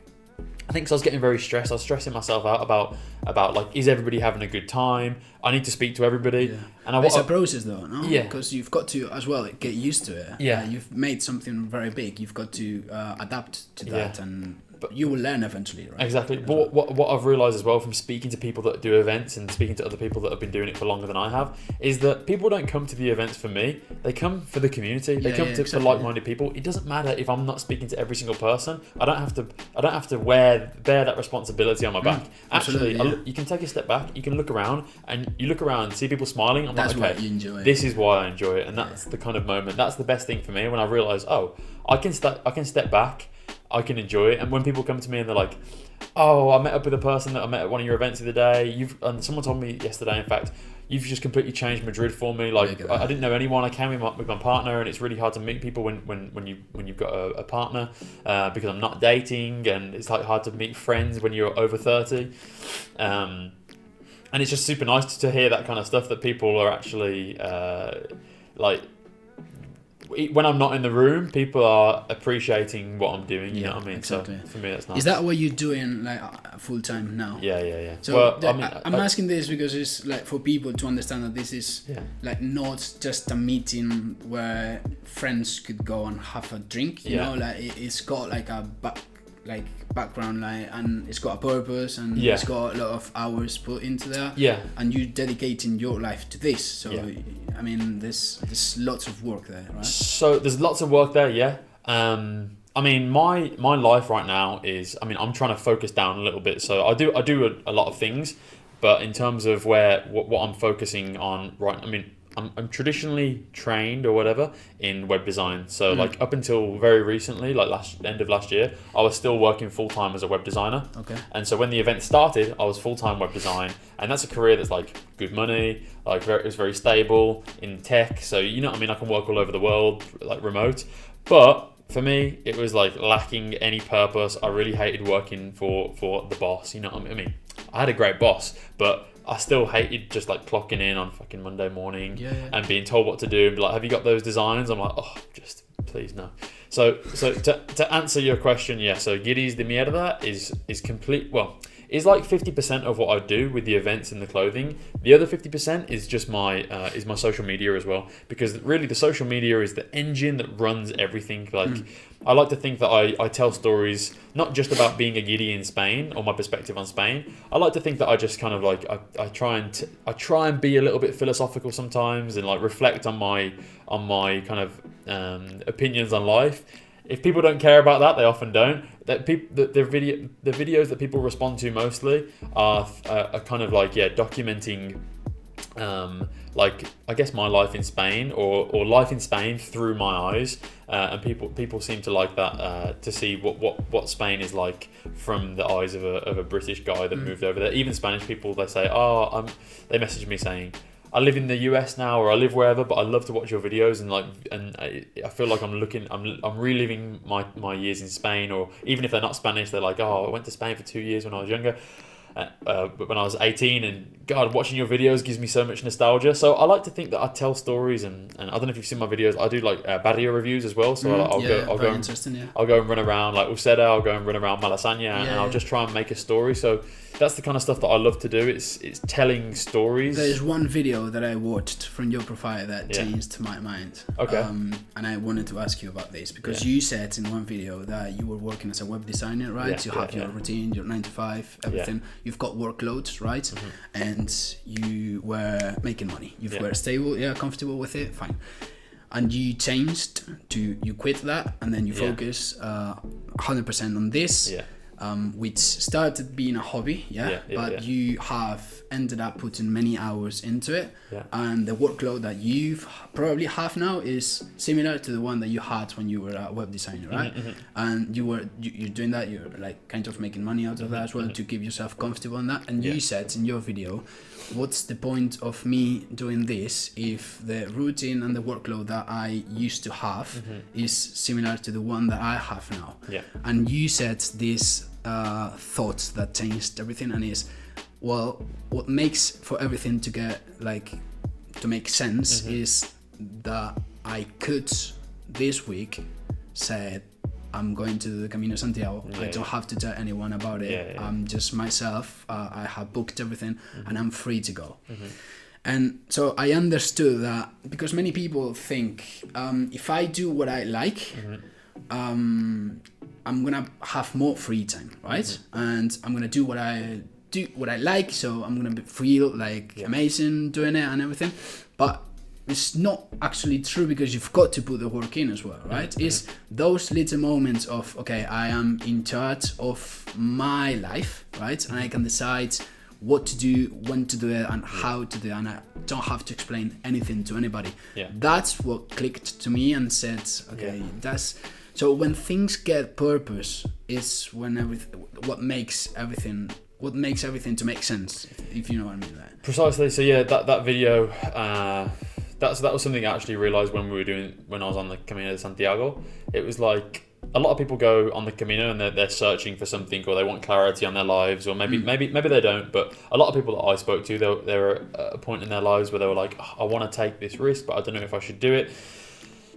I think 'cause I was getting very stressed. I was stressing myself out about like, is everybody having a good time? I need to speak to everybody. Yeah. And it's a process though, no? Yeah. Because you've got to, as well, get used to it. Yeah. You've made something very big. You've got to adapt to that but you will learn eventually, right? Exactly. But what I've realised as well from speaking to people that do events and speaking to other people that have been doing it for longer than I have is that people don't come to the events for me. They come for the community. They come for like-minded people. It doesn't matter if I'm not speaking to every single person. I don't have to bear that responsibility on my back. Actually, you can take a step back. You can look around and you look around and see people smiling. I'm that's like, okay, what you enjoy. This is why I enjoy it, and that's the kind of moment. That's the best thing for me when I realise, I can step back. I can enjoy it. And when people come to me and they're like, oh, I met up with a person that I met at one of your events the other day. And someone told me yesterday, in fact, you've just completely changed Madrid for me. Like, I didn't know anyone. I came with my partner, and it's really hard to meet people when you've got a partner because I'm not dating, and it's like hard to meet friends when you're over 30. And it's just super nice to hear that kind of stuff, that people are actually like, when I'm not in the room, people are appreciating what I'm doing. You know what I mean? Exactly. So for me, that's nice. Is that what you're doing like full time now? Yeah. So I'm asking this because it's like for people to understand that this is like not just a meeting where friends could go and have a drink. You know, like it's got like a background, like, and it's got a purpose, and it's got a lot of hours put into that. Yeah. And you're dedicating your life to this. So I mean, there's lots of work there, right? So there's lots of work there, yeah. I mean, my life right now is, I mean, I'm trying to focus down a little bit. So I do a lot of things, but in terms of what I'm focusing on, right? I mean, I'm traditionally trained or whatever in web design. So like up until very recently, like end of last year, I was still working full time as a web designer. Okay. And so when the event started, I was full time web design, and that's a career that's like good money, like it's very stable in tech. So you know what I mean, I can work all over the world, like remote. But for me, it was like lacking any purpose. I really hated working for the boss. You know what I mean? I had a great boss, but I still hated just like clocking in on fucking Monday morning and being told what to do and be like, have you got those designs? I'm like, oh, just please no. So to answer your question, so Guiris De Mierda is complete, is like 50% of what I do with the events and the clothing. The other 50% is just my social media as well, because really the social media is the engine that runs everything. Like I like to think that I tell stories not just about being a Guiri in Spain or my perspective on Spain. I like to think that I just kind of like I try and be a little bit philosophical sometimes and like reflect on my kind of opinions on life. If people don't care about that, they often don't. The videos that people respond to mostly are kind of like documenting like I guess my life in Spain or life in Spain through my eyes, and people seem to like that, to see what Spain is like from the eyes of a British guy that moved over there. Even Spanish people, they say, they message me saying, I live in the US now, or I live wherever, but I love to watch your videos, and I feel like I'm reliving my years in Spain. Or even if they're not Spanish, they're like, I went to Spain for 2 years when I was younger. when I was 18, and God, watching your videos gives me so much nostalgia. So I like to think that I tell stories, and I don't know if you've seen my videos. I do like barrio reviews as well. So I'll go and run around like Useda. I'll go and run around Malasaña, and I'll just try and make a story. So that's the kind of stuff that I love to do. It's telling stories. There's one video that I watched from your profile that changed my mind. Okay. And I wanted to ask you about this because you said in one video that you were working as a web designer, right? You have your routine, your 9 to 5, everything. You've got workloads, right? Mm-hmm. And you were making money. You were stable, comfortable with it, fine. And you changed you quit that, and then you focus 100% on this. Yeah. Which started being a hobby, but you have ended up putting many hours into it, and the workload that you probably have now is similar to the one that you had when you were a web designer, right? Mm-hmm. And you're doing that, you're like kind of making money out of that as well to keep yourself comfortable in that. And you said in your video, what's the point of me doing this if the routine and the workload that I used to have is similar to the one that I have now? Yeah. And you said this thought that changed everything, and is, well, what makes for everything to get to make sense is that I could this week said I'm going to the Camino de Santiago. I don't have to tell anyone about it. I'm just myself. I have booked everything, and I'm free to go. And so I understood that, because many people think if I do what I like, I'm gonna have more free time, right? And I'm gonna do what I like, so I'm gonna feel amazing doing it and everything. But it's not actually true, because you've got to put the work in as well, right? It's those little moments of, okay, I am in charge of my life, right? And I can decide what to do, when to do it, and how to do it, and I don't have to explain anything to anybody. That's what clicked to me and said, okay, that's... So when things get purpose, is when what makes everything to make sense, if you know what I mean. Precisely. So that video, that was something I actually realized when I was on the Camino de Santiago. It was like a lot of people go on the Camino and they're searching for something, or they want clarity on their lives, or maybe they don't. But a lot of people that I spoke to, they were at a point in their lives where they were like, I want to take this risk, but I don't know if I should do it.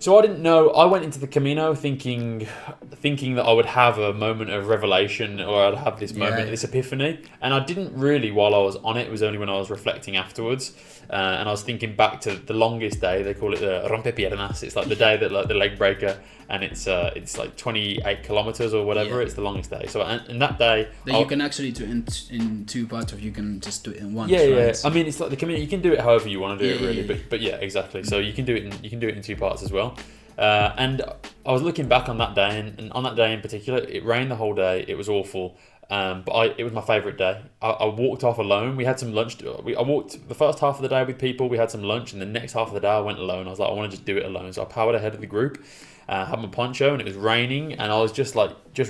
So I didn't know. I went into the Camino thinking that I would have a moment of revelation, or I'd have this moment, this epiphany. And I didn't really while I was on it. It was only when I was reflecting afterwards. And I was thinking back to the longest day. They call it the rompepiernas. It's like the day that the leg breaker, and it's like 28 kilometers or whatever. Yeah. It's the longest day. So and that day you can actually do it in 2 parts, or you can just do it in one. Right? I mean, it's like the Camino. You can do it however you want to do it, really. But yeah, exactly. So you can do it in 2 parts as well. And I was looking back on that day, and on that day in particular, it rained the whole day. It was awful. But it was my favourite day. I walked off alone. We had some lunch. I walked the first half of the day with people. We had some lunch, and the next half of the day I went alone. I was like, I want to just do it alone. So I powered ahead of the group, had my poncho, and it was raining, and I was just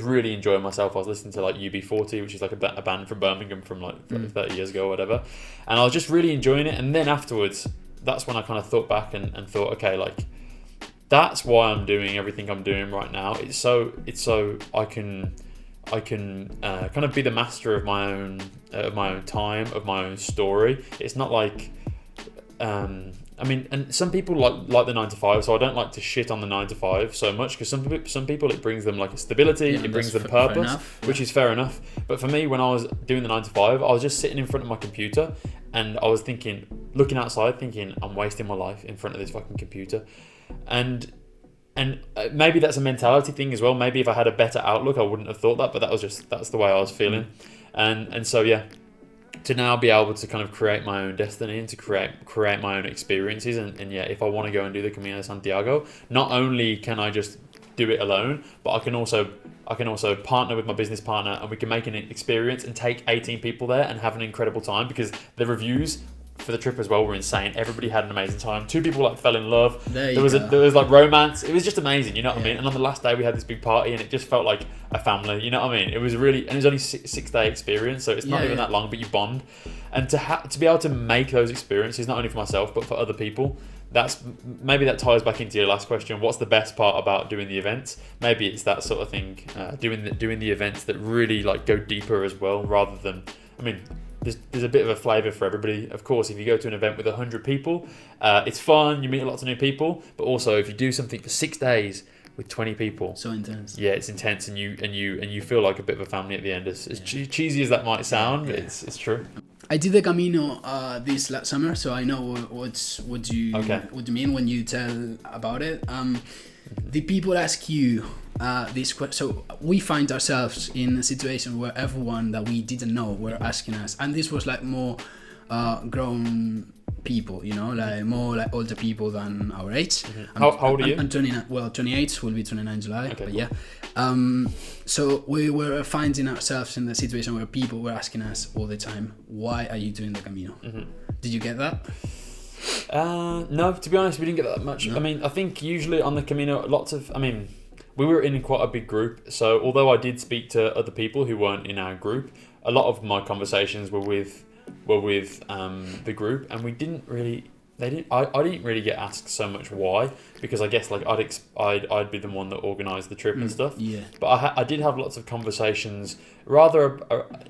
really enjoying myself. I was listening to UB40, which is like a band from Birmingham from 30 years ago or whatever. And I was just really enjoying it. And then afterwards, that's when I kind of thought back and thought, okay, that's why I'm doing everything I'm doing right now. It's so I can kind of be the master of my own time, of my own story. It's not like, I mean, and some people like the 9 to 5, so I don't like to shit on the 9 to 5 so much, because some people it brings them a stability, it brings them purpose, which is fair enough. But for me, when I was doing the 9 to 5, I was just sitting in front of my computer, and I was looking outside, thinking, I'm wasting my life in front of this fucking computer. And maybe that's a mentality thing as well. Maybe if I had a better outlook, I wouldn't have thought that, but that's the way I was feeling. And so to now be able to kind of create my own destiny, and to create my own experiences, and if I want to go and do the Camino de Santiago, not only can I just do it alone, but I can also partner with my business partner, and we can make an experience and take 18 people there and have an incredible time, because the reviews for the trip as well were insane. Everybody had an amazing time. 2 people fell in love. There was romance. It was just amazing, you know what I mean? And on the last day we had this big party, and it just felt like a family, you know what I mean? It was only a 6-day experience, so it's not even that long, but you bond. And to be able to make those experiences, not only for myself but for other people, maybe that ties back into your last question. What's the best part about doing the events? Maybe it's that sort of thing, doing the events that really go deeper as well, rather than I mean, there's a bit of a flavour for everybody. Of course, if you go to an event with 100 people, it's fun. You meet lots of new people. But also, if you do something for 6 days with 20 people, so intense. Yeah, it's intense, and you feel like a bit of a family at the end. As cheesy as that might sound, it's true. I did the Camino this last summer, so I know what you mean when you tell about it. The people ask you this question. So we find ourselves in a situation where everyone that we didn't know were asking us, and this was like more grown people, you know, like more like older people than our age. How old are you? I'm 29. Well, 28 will be 29 July. Okay, but cool. Yeah. So we were finding ourselves in the situation where people were asking us all the time, "Why are you doing the Camino?" Did you get that? No, to be honest, we didn't get that much. No. I mean, I think usually on the Camino, we were in quite a big group. So although I did speak to other people who weren't in our group, a lot of my conversations were with the group, and we didn't really. I didn't really get asked so much why, because I guess like I'd be the one that organised the trip and stuff. Yeah. But I did have lots of conversations, rather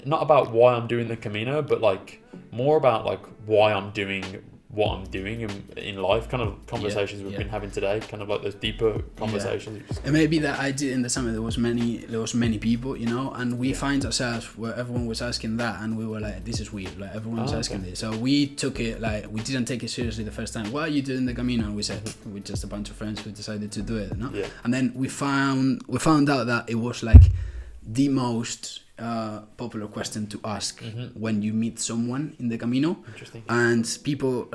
not about why I'm doing the Camino, but like more about like why I'm doing what I'm doing in life, kind of conversations we've been having today, kind of like those deeper conversations. Yeah. And maybe that I did in the summer, there was many people, you know, and we find ourselves where everyone was asking that, and we were like, this is weird, like everyone was asking this. So we took it, like, we didn't take it seriously the first time. Why are you doing the Camino? And we said, we're just a bunch of friends who decided to do it, you know? Yeah. And then we found out that it was like the most popular question to ask when you meet someone in the Camino. Interesting. And people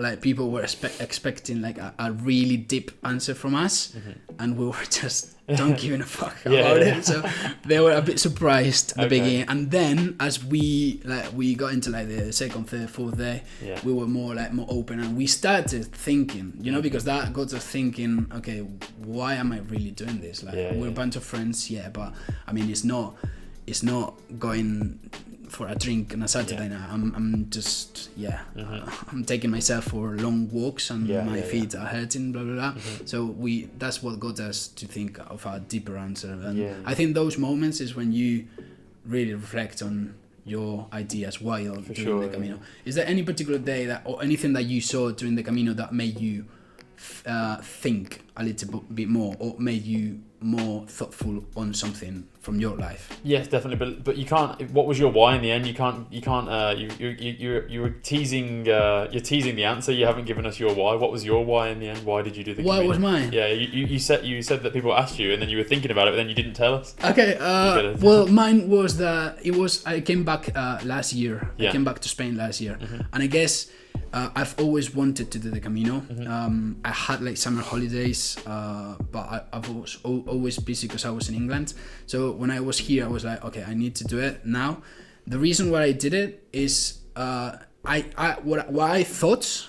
were expecting like a really deep answer from us, and we were just don't give a fuck about it. So they were a bit surprised at the beginning, and then as we got into like the second, third, fourth day, we were more open, and we started thinking, you know, because that got us thinking, okay, why am I really doing this? Like we're a bunch of friends, but I mean, it's not going for a drink on a Saturday night. I'm just I'm taking myself for long walks, and my feet are hurting, blah blah blah. So that's what got us to think of a deeper answer. And I think those moments is when you really reflect on your ideas while you're doing the Camino. Is there any particular day or anything that you saw during the Camino that made you think a little bit more, or made you more thoughtful on something from your life? Yes, definitely. But you can't. What was your why in the end? You can't. You were teasing. You're teasing the answer. You haven't given us your why. What was your why in the end? Why did you do the Camino? What was mine? Yeah, you said that people asked you, and then you were thinking about it, but then you didn't tell us. Okay. Well, mine was that I came back last year. Yeah. I came back to Spain last year, and I guess I've always wanted to do the Camino. I had like summer holidays, but I was always busy because I was in England. So when I was here, I was like, okay, I need to do it now. The reason why I did it is what I thought.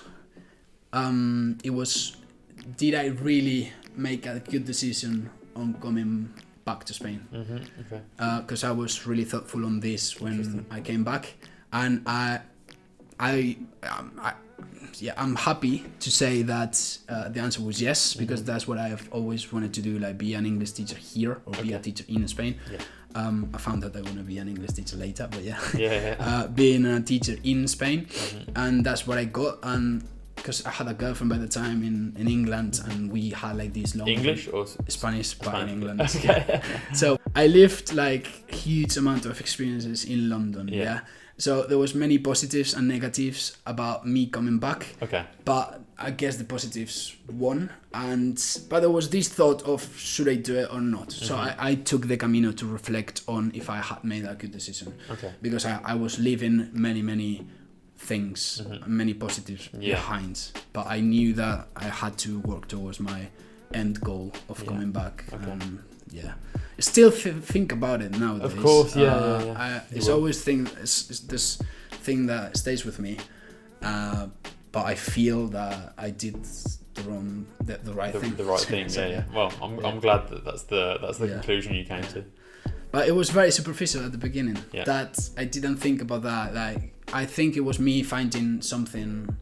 It was, did I really make a good decision on coming back to Spain? Okay. Because I was really thoughtful on this when I came back, and I'm happy to say that the answer was yes, because that's what I've always wanted to do, like be an English teacher here or be a teacher in Spain. I found out I want to be an English teacher later, but being a teacher in Spain, and that's what I got. And because I had a girlfriend by the time in England, and we had like this long English or Spanish, but in England. Okay. So I lived like huge amount of experiences in London. So there was many positives and negatives about me coming back. Okay. But I guess the positives won, but there was this thought of should I do it or not. So I took the Camino to reflect on if I had made a good decision. Okay. Because I was leaving many things, many positives behind, but I knew that I had to work towards my end goal of coming back. Okay. Still think about it nowadays. Of course, It's always it's this thing that stays with me, but I feel that I did the right thing. The right thing, yeah. Well, I'm glad that that's the conclusion you came to. But it was very superficial at the beginning. That I didn't think about that. Like, I think it was me finding something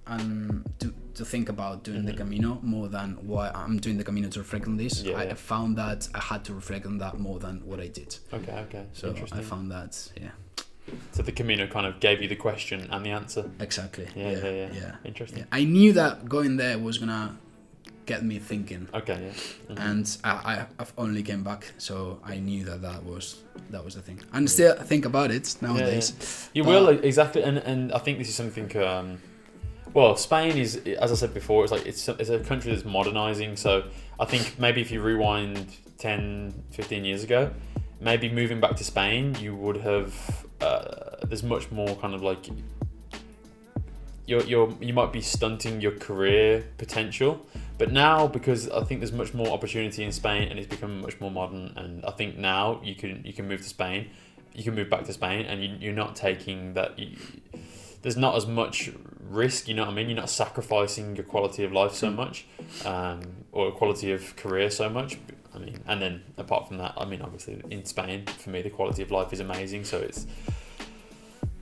to think about doing the Camino more than why I'm doing the Camino to reflect on this. I found that I had to reflect on that more than what I did. Okay. So I found that, So the Camino kind of gave you the question and the answer. Exactly. Yeah. Interesting. Yeah. I knew that going there was gonna get me thinking. Okay. Yeah. And I've only came back, so I knew that was the thing. And still think about it nowadays. Yeah. You will, exactly, and I think this is something. Well, Spain is, as I said before, it's like it's a country that's modernizing. So I think maybe if you rewind 10, 15 years ago, maybe moving back to Spain, you would have. There's much more kind of like. You might be stunting your career potential, but now, because I think there's much more opportunity in Spain and it's become much more modern, and I think now you can move to Spain, you can move back to Spain, and you're not taking that. There's not as much risk, you know what I mean? You're not sacrificing your quality of life so much, or quality of career so much. I mean, and then apart from that, I mean, obviously in Spain, for me, the quality of life is amazing. So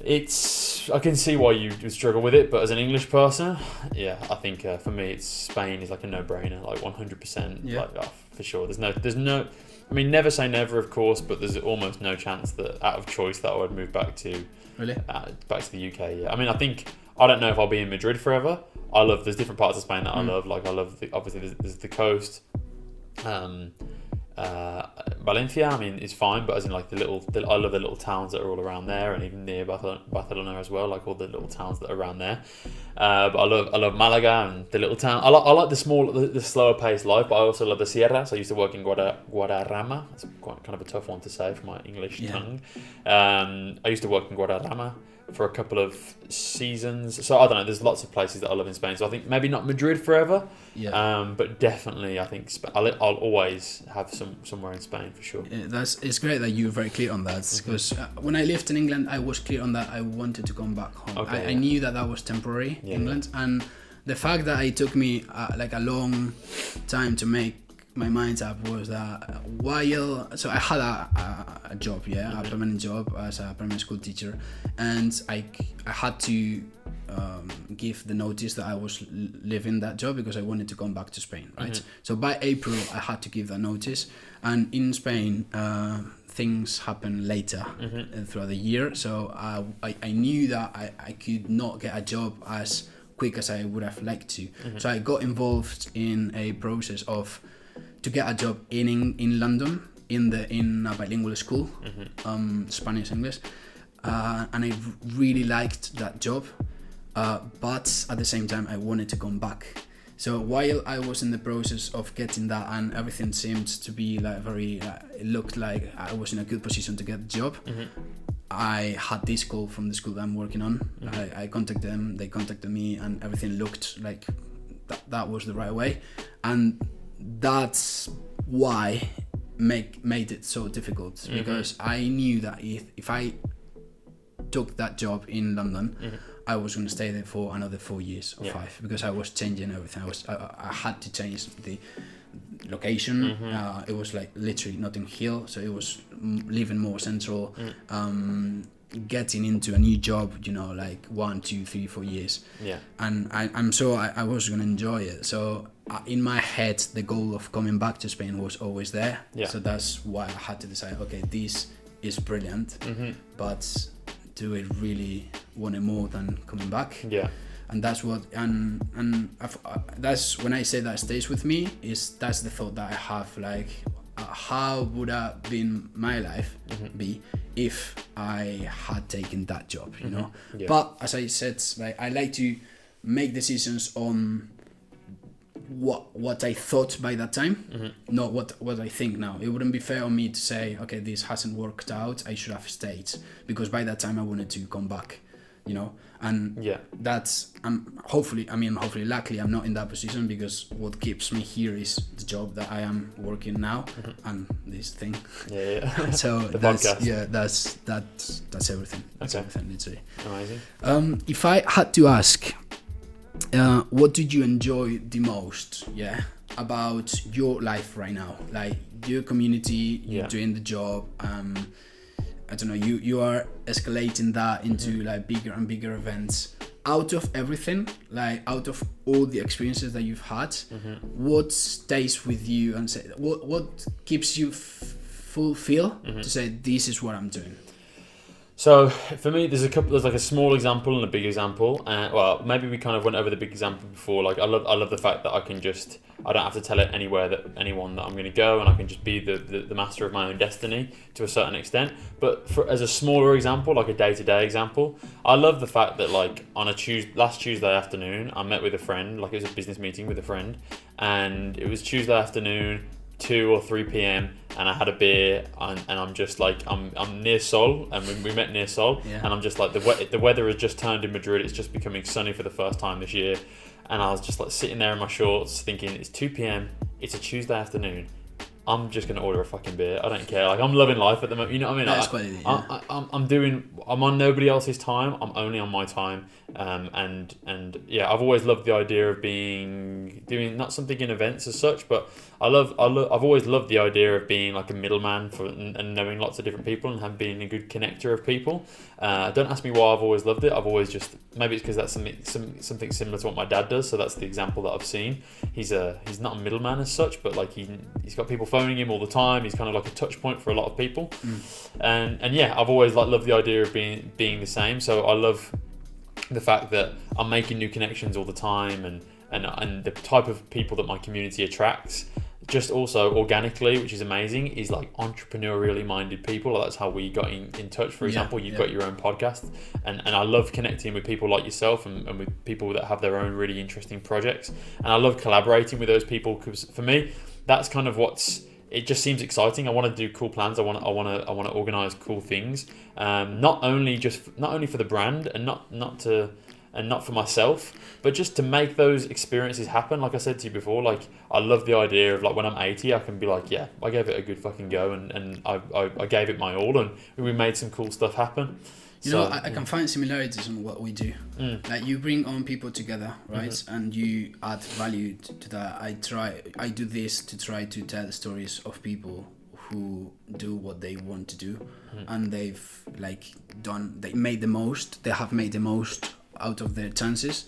it's I can see why you would struggle with it, but as an English person, yeah, I think for me, Spain is like a no-brainer, like 100%, yeah. like for sure. There's no. I mean, never say never, of course, but there's almost no chance that out of choice that I would move back to. Really? Back to the UK. Yeah. I mean, I don't know if I'll be in Madrid forever. There's different parts of Spain that I love. Like I love obviously there's the coast. Valencia, I mean, is fine, but as in like I love the little towns that are all around there, and even near Barcelona as well, like all the little towns that are around there. But I love Malaga and the little town. I like the slower paced life, but I also love the Sierra. So I used to work in Guadarrama. That's quite kind of a tough one to say for my English tongue. I used to work in Guadarrama for a couple of seasons. So I don't know, there's lots of places that I love in Spain. So I think maybe not Madrid forever, but definitely I think I'll always have somewhere in Spain for sure. It's great that you're very clear on that, because when I lived in England, I was clear on that I wanted to come back home. Okay, I knew that was temporary, England, and the fact that it took me like a long time to make my mind up was that so I had a job, a permanent job as a primary school teacher, and I had to give the notice that I was leaving that job because I wanted to come back to Spain, right? So by April I had to give that notice, and in Spain things happen later throughout the year, so I knew that I could not get a job as quick as I would have liked to. So I got involved in a process to get a job in London in a bilingual school, Spanish English, and I really liked that job, but at the same time I wanted to come back. So while I was in the process of getting that, and everything seemed to be like it looked like I was in a good position to get the job, I had this call from the school that I'm working on. I contacted them, they contacted me, and everything looked like that was the right way, and that's why made it so difficult, because I knew that if I took that job in London, I was going to stay there for another 4 years or 5, because I was changing everything. I had to change the location. It was like literally Notting Hill, so it was living more central, getting into a new job, like 1, 2, 3, 4 years, and I'm sure I was going to enjoy it. So in my head, the goal of coming back to Spain was always there. So that's why I had to decide, okay, this is brilliant, but do I really want it more than coming back? And that's what, and that's when I say that stays with me, that's the thought that I have, like, how would have been my life be if I had taken that job, you know? But as I said, like, I like to make decisions on what I thought by that time, not what I think now. It wouldn't be fair on me to say, okay, this hasn't worked out, I should have stayed, because by that time I wanted to come back, and that's hopefully, luckily I'm not in that position, because what keeps me here is the job that I am working now, and this thing. So that's podcast. That's everything. That's everything, literally. Amazing. If I had to ask, what did you enjoy the most about your life right now, like your community, you're doing the job, I don't know, you are escalating that into like bigger and bigger events. Out of everything, like out of all the experiences that you've had, what stays with you and say what keeps you fulfilled to say, this is what I'm doing? So for me, there's like a small example and a big example. Well, maybe we kind of went over the big example before. Like I love the fact that I don't have to tell it anyone that I'm going to go, and I can just be the master of my own destiny to a certain extent. But as a smaller example, like a day-to-day example, I love the fact that like on last Tuesday afternoon, I met with a friend. Like it was a business meeting with a friend, and it was Tuesday afternoon, 2 or 3 p.m. and I had a beer and I'm just like I'm near Sol, and we met near Sol, and I'm just like the weather has just turned in Madrid. It's just becoming sunny for the first time this year, and I was just like sitting there in my shorts thinking it's 2 p.m. It's a Tuesday afternoon. I'm just gonna order a fucking beer. I don't care. Like I'm loving life at the moment. You know what I mean? That's quite it, yeah. I'm on nobody else's time. I'm only on my time. And yeah, I've always loved the idea of doing not something in events as such, but I've always loved the idea of being like a middleman and knowing lots of different people and being a good connector of people. Don't ask me why I've always loved it. I've always just, maybe it's because that's something similar to what my dad does. So that's the example that I've seen. He's not a middleman as such, but like he's got people phoning him all the time. He's kind of like a touch point for a lot of people. And yeah, I've always like loved the idea of being the same. So I love the fact that I'm making new connections all the time, and the type of people that my community attracts, just also organically, which is amazing, is like entrepreneurially minded people. That's how we got in touch. For example, you've got your own podcast, and I love connecting with people like yourself and with people that have their own really interesting projects, and I love collaborating with those people, because for me that's kind of it just seems exciting. I want to do cool plans. I want to organize cool things. Not only for the brand and not for myself, but just to make those experiences happen. Like I said to you before, like I love the idea of like when I'm 80, I can be like, yeah, I gave it a good fucking go, and I gave it my all, and we made some cool stuff happen. I can find similarities in what we do. Like you bring on people together, right? Mm-hmm. And you add value to that. I do this to try to tell stories of people who do what they want to do, and they have made the most out of their chances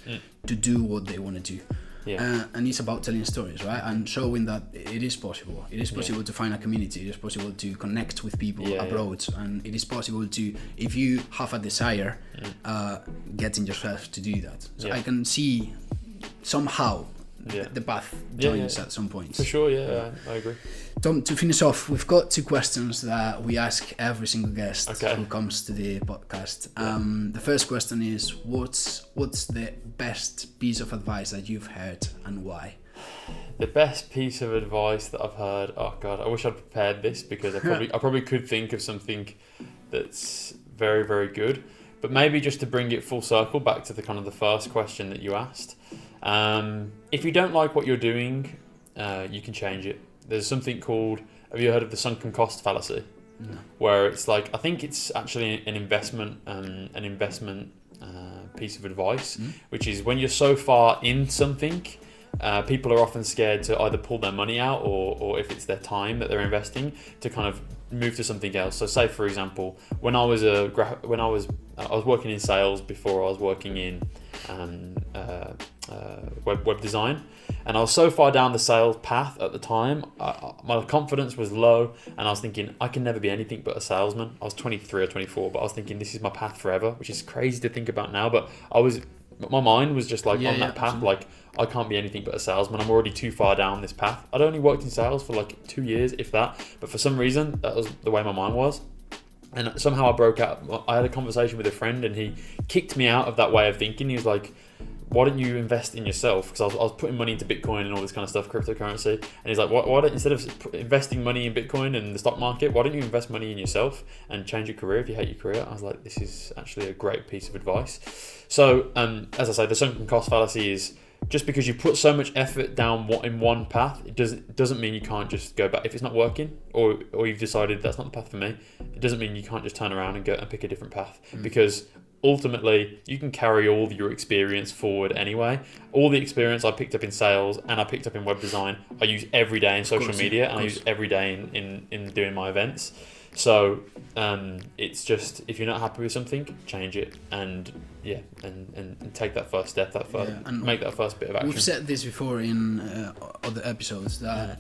to do what they want to do. And it's about telling stories, right? And showing that it is possible. It is possible to find a community. It is possible to connect with people abroad, and it is possible to, if you have a desire, getting yourself to do that. So I can see somehow the path joins at some point. For sure, I agree. Tom, to finish off, we've got 2 questions that we ask every single guest who comes to the podcast. The first question is, what's the best piece of advice that you've heard, and why? The best piece of advice that I've heard, oh god, I wish I'd prepared this, because I probably could think of something that's very, very good. But maybe just to bring it full circle back to the kind of the first question that you asked. If you don't like what you're doing, you can change it. There's something called, have you heard of the sunken cost fallacy? No. Where it's like, I think it's actually an investment piece of advice, which is when you're so far in something, people are often scared to either pull their money out, or if it's their time that they're investing, to kind of move to something else. So say for example, when I was working in sales before I was working in web design, and I was so far down the sales path at the time, my confidence was low, and I was thinking I can never be anything but a salesman. I was 23 or 24, but I was thinking this is my path forever, which is crazy to think about now, but my mind was just like on that path, absolutely. Like I can't be anything but a salesman. I'm already too far down this path. I'd only worked in sales for like 2 years, if that, but for some reason that was the way my mind was. And somehow I broke out. I had a conversation with a friend, and he kicked me out of that way of thinking. He was like, why don't you invest in yourself? Because I was putting money into Bitcoin and all this kind of stuff, cryptocurrency. And he's like, why don't, instead of investing money in Bitcoin and the stock market, why don't you invest money in yourself and change your career if you hate your career? I was like, this is actually a great piece of advice. So, as I say, the sunken cost fallacy is, just because you put so much effort down in one path, it doesn't mean you can't just go back. If it's not working, or you've decided that's not the path for me, it doesn't mean you can't just turn around and go and pick a different path. Because ultimately, you can carry all your experience forward anyway. All the experience I picked up in sales and I picked up in web design, I use every day in social media, and I use every day in doing my events. So it's just, if you're not happy with something, change it, and take that first step, and make that first bit of action. We've said this before in other episodes that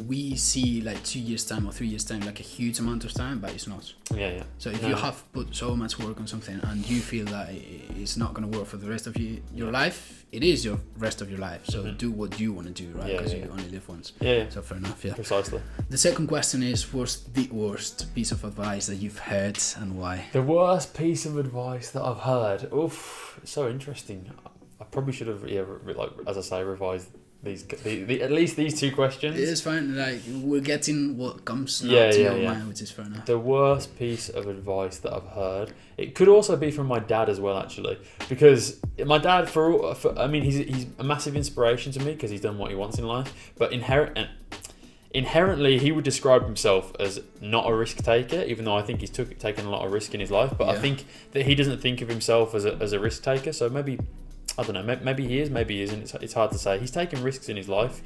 we see like 2 years time or 3 years time like a huge amount of time, but it's not. Yeah. So if you have put so much work on something and you feel that it's not going to work for the rest of your life, it is your rest of your life. So do what you want to do, right? Because you only live once. Yeah. So fair enough. Yeah. Precisely. The second question is, what's the worst piece of advice that you've heard and why? The worst piece of advice that I've heard. Oof, it's so interesting. I probably should have, as I say, revised these at least these two questions. It is fine. Like, we're getting what comes now to your mind, which is fair enough. The worst piece of advice that I've heard. It could also be from my dad as well, actually, because my dad, he's a massive inspiration to me because he's done what he wants in life, but inherently he would describe himself as not a risk taker, even though I think he's taken a lot of risk in his life. But I think that he doesn't think of himself as a risk taker. So maybe, I don't know, maybe he is, maybe he isn't. It's hard to say. He's taken risks in his life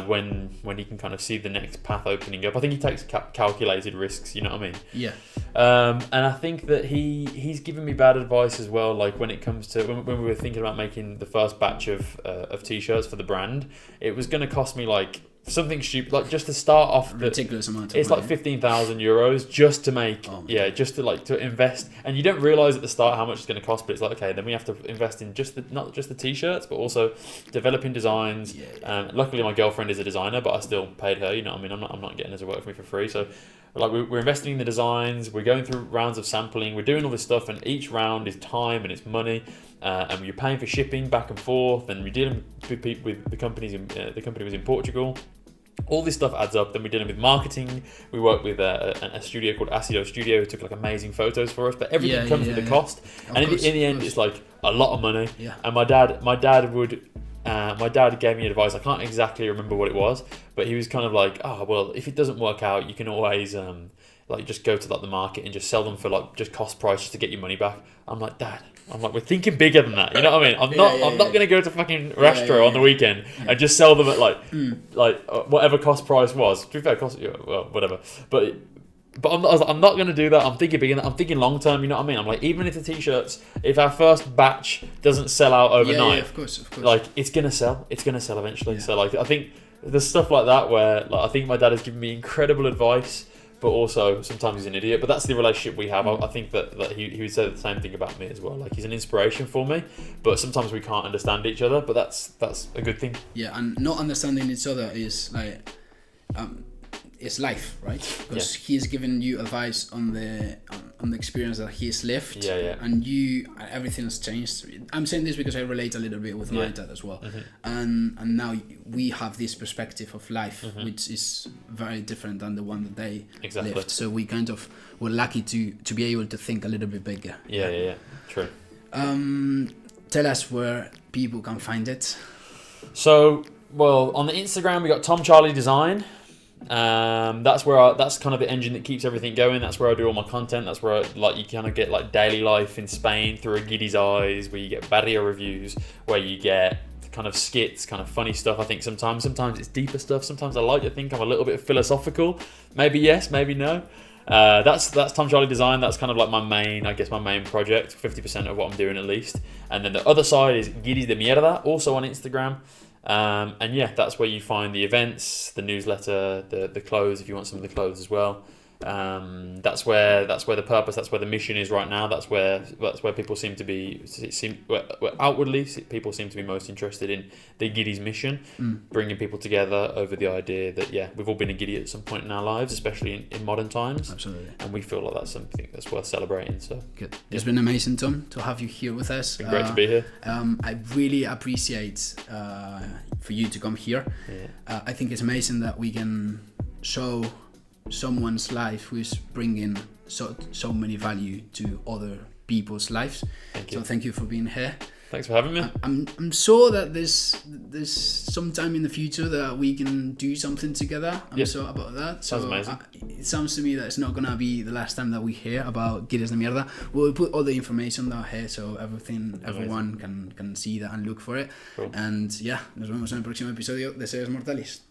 when he can kind of see the next path opening up. I think he takes calculated risks, you know what I mean? Yeah. And I think that he's given me bad advice as well, like when it comes to, when we were thinking about making the first batch of t-shirts for the brand, it was going to cost me like something stupid, like just to start off, ridiculous amount of it's money. like €15,000 just to make, just to invest, and you don't realize at the start how much it's going to cost, but it's like, okay, then we have to invest in not just the t-shirts, but also developing designs. Luckily my girlfriend is a designer, but I still paid her, you know what I mean? I'm not getting her to work for me for free. So like we're investing in the designs, we're going through rounds of sampling, we're doing all this stuff, and each round is time and it's money. And you're paying for shipping back and forth, and we're dealing with the companies. The company was in Portugal. All this stuff adds up. Then we're dealing with marketing. We work with a studio called Acido Studio, who took like amazing photos for us. But everything comes with a cost, and in the end, it's like a lot of money. Yeah. And my dad gave me advice. I can't exactly remember what it was, but he was kind of like, "Oh, well, if it doesn't work out, you can always just go to like the market and just sell them for like just cost price just to get your money back." I'm like, Dad, we're thinking bigger than that. You know what I mean? I'm not gonna go to fucking restaurant on the weekend and just sell them at like whatever cost price was. To be fair, whatever. But I'm not gonna do that. I'm thinking bigger. I'm thinking long term. You know what I mean? I'm like, even if the t-shirts, if our first batch doesn't sell out overnight, of course. Like it's gonna sell. It's gonna sell eventually. Yeah. So like I think there's stuff like that where like I think my dad has given me incredible advice, but also sometimes he's an idiot. But that's the relationship we have. I think that he would say the same thing about me as well. Like he's an inspiration for me, but sometimes we can't understand each other. But that's a good thing. Yeah, and not understanding each other is like it's life, right? Because he's given you advice on the experience that he's lived. And everything has changed. I'm saying this because I relate a little bit with my dad as well. Mm-hmm. And now we have this perspective of life, which is very different than the one that they lived. So we we're lucky to be able to think a little bit bigger. Yeah. True. Tell us where people can find it. So, well, on the Instagram we got Tom Charlie Design. That's where that's kind of the engine that keeps everything going. That's where I do all my content. That's where you kind of get like daily life in Spain through a Guidi's eyes, where you get barrio reviews, where you get kind of skits, kind of funny stuff. I think sometimes it's deeper stuff. Sometimes I like to think I'm a little bit philosophical. Maybe yes, maybe no. That's Tom Charlie Design. That's kind of like my main project, 50% of what I'm doing at least. And then the other side is Guiris De Mierda, also on Instagram. And that's where you find the events, the newsletter, the clothes if you want some of the clothes as well. That's where the purpose, that's where the mission is right now. That's where people seem to be outwardly people seem to be most interested in the Guidi's mission, bringing people together over the idea that we've all been a Guidi at some point in our lives, especially in modern times. Absolutely. And we feel like that's something that's worth celebrating. So good. It's been amazing, Tom, to have you here with us. It's been great to be here. I really appreciate for you to come here. I think it's amazing that we can show someone's life who is bringing so many value to other people's lives. Thank you. So thank you for being here. Thanks for having me. I'm sure that there's some time in the future that we can do something together. I'm sure about that. Sounds amazing. It sounds to me that it's not gonna be the last time that we hear about Guiris De Mierda. We'll put all the information down here so everyone can see that and look for it. Cool. And nos vemos en el próximo episodio de Seres Mortales.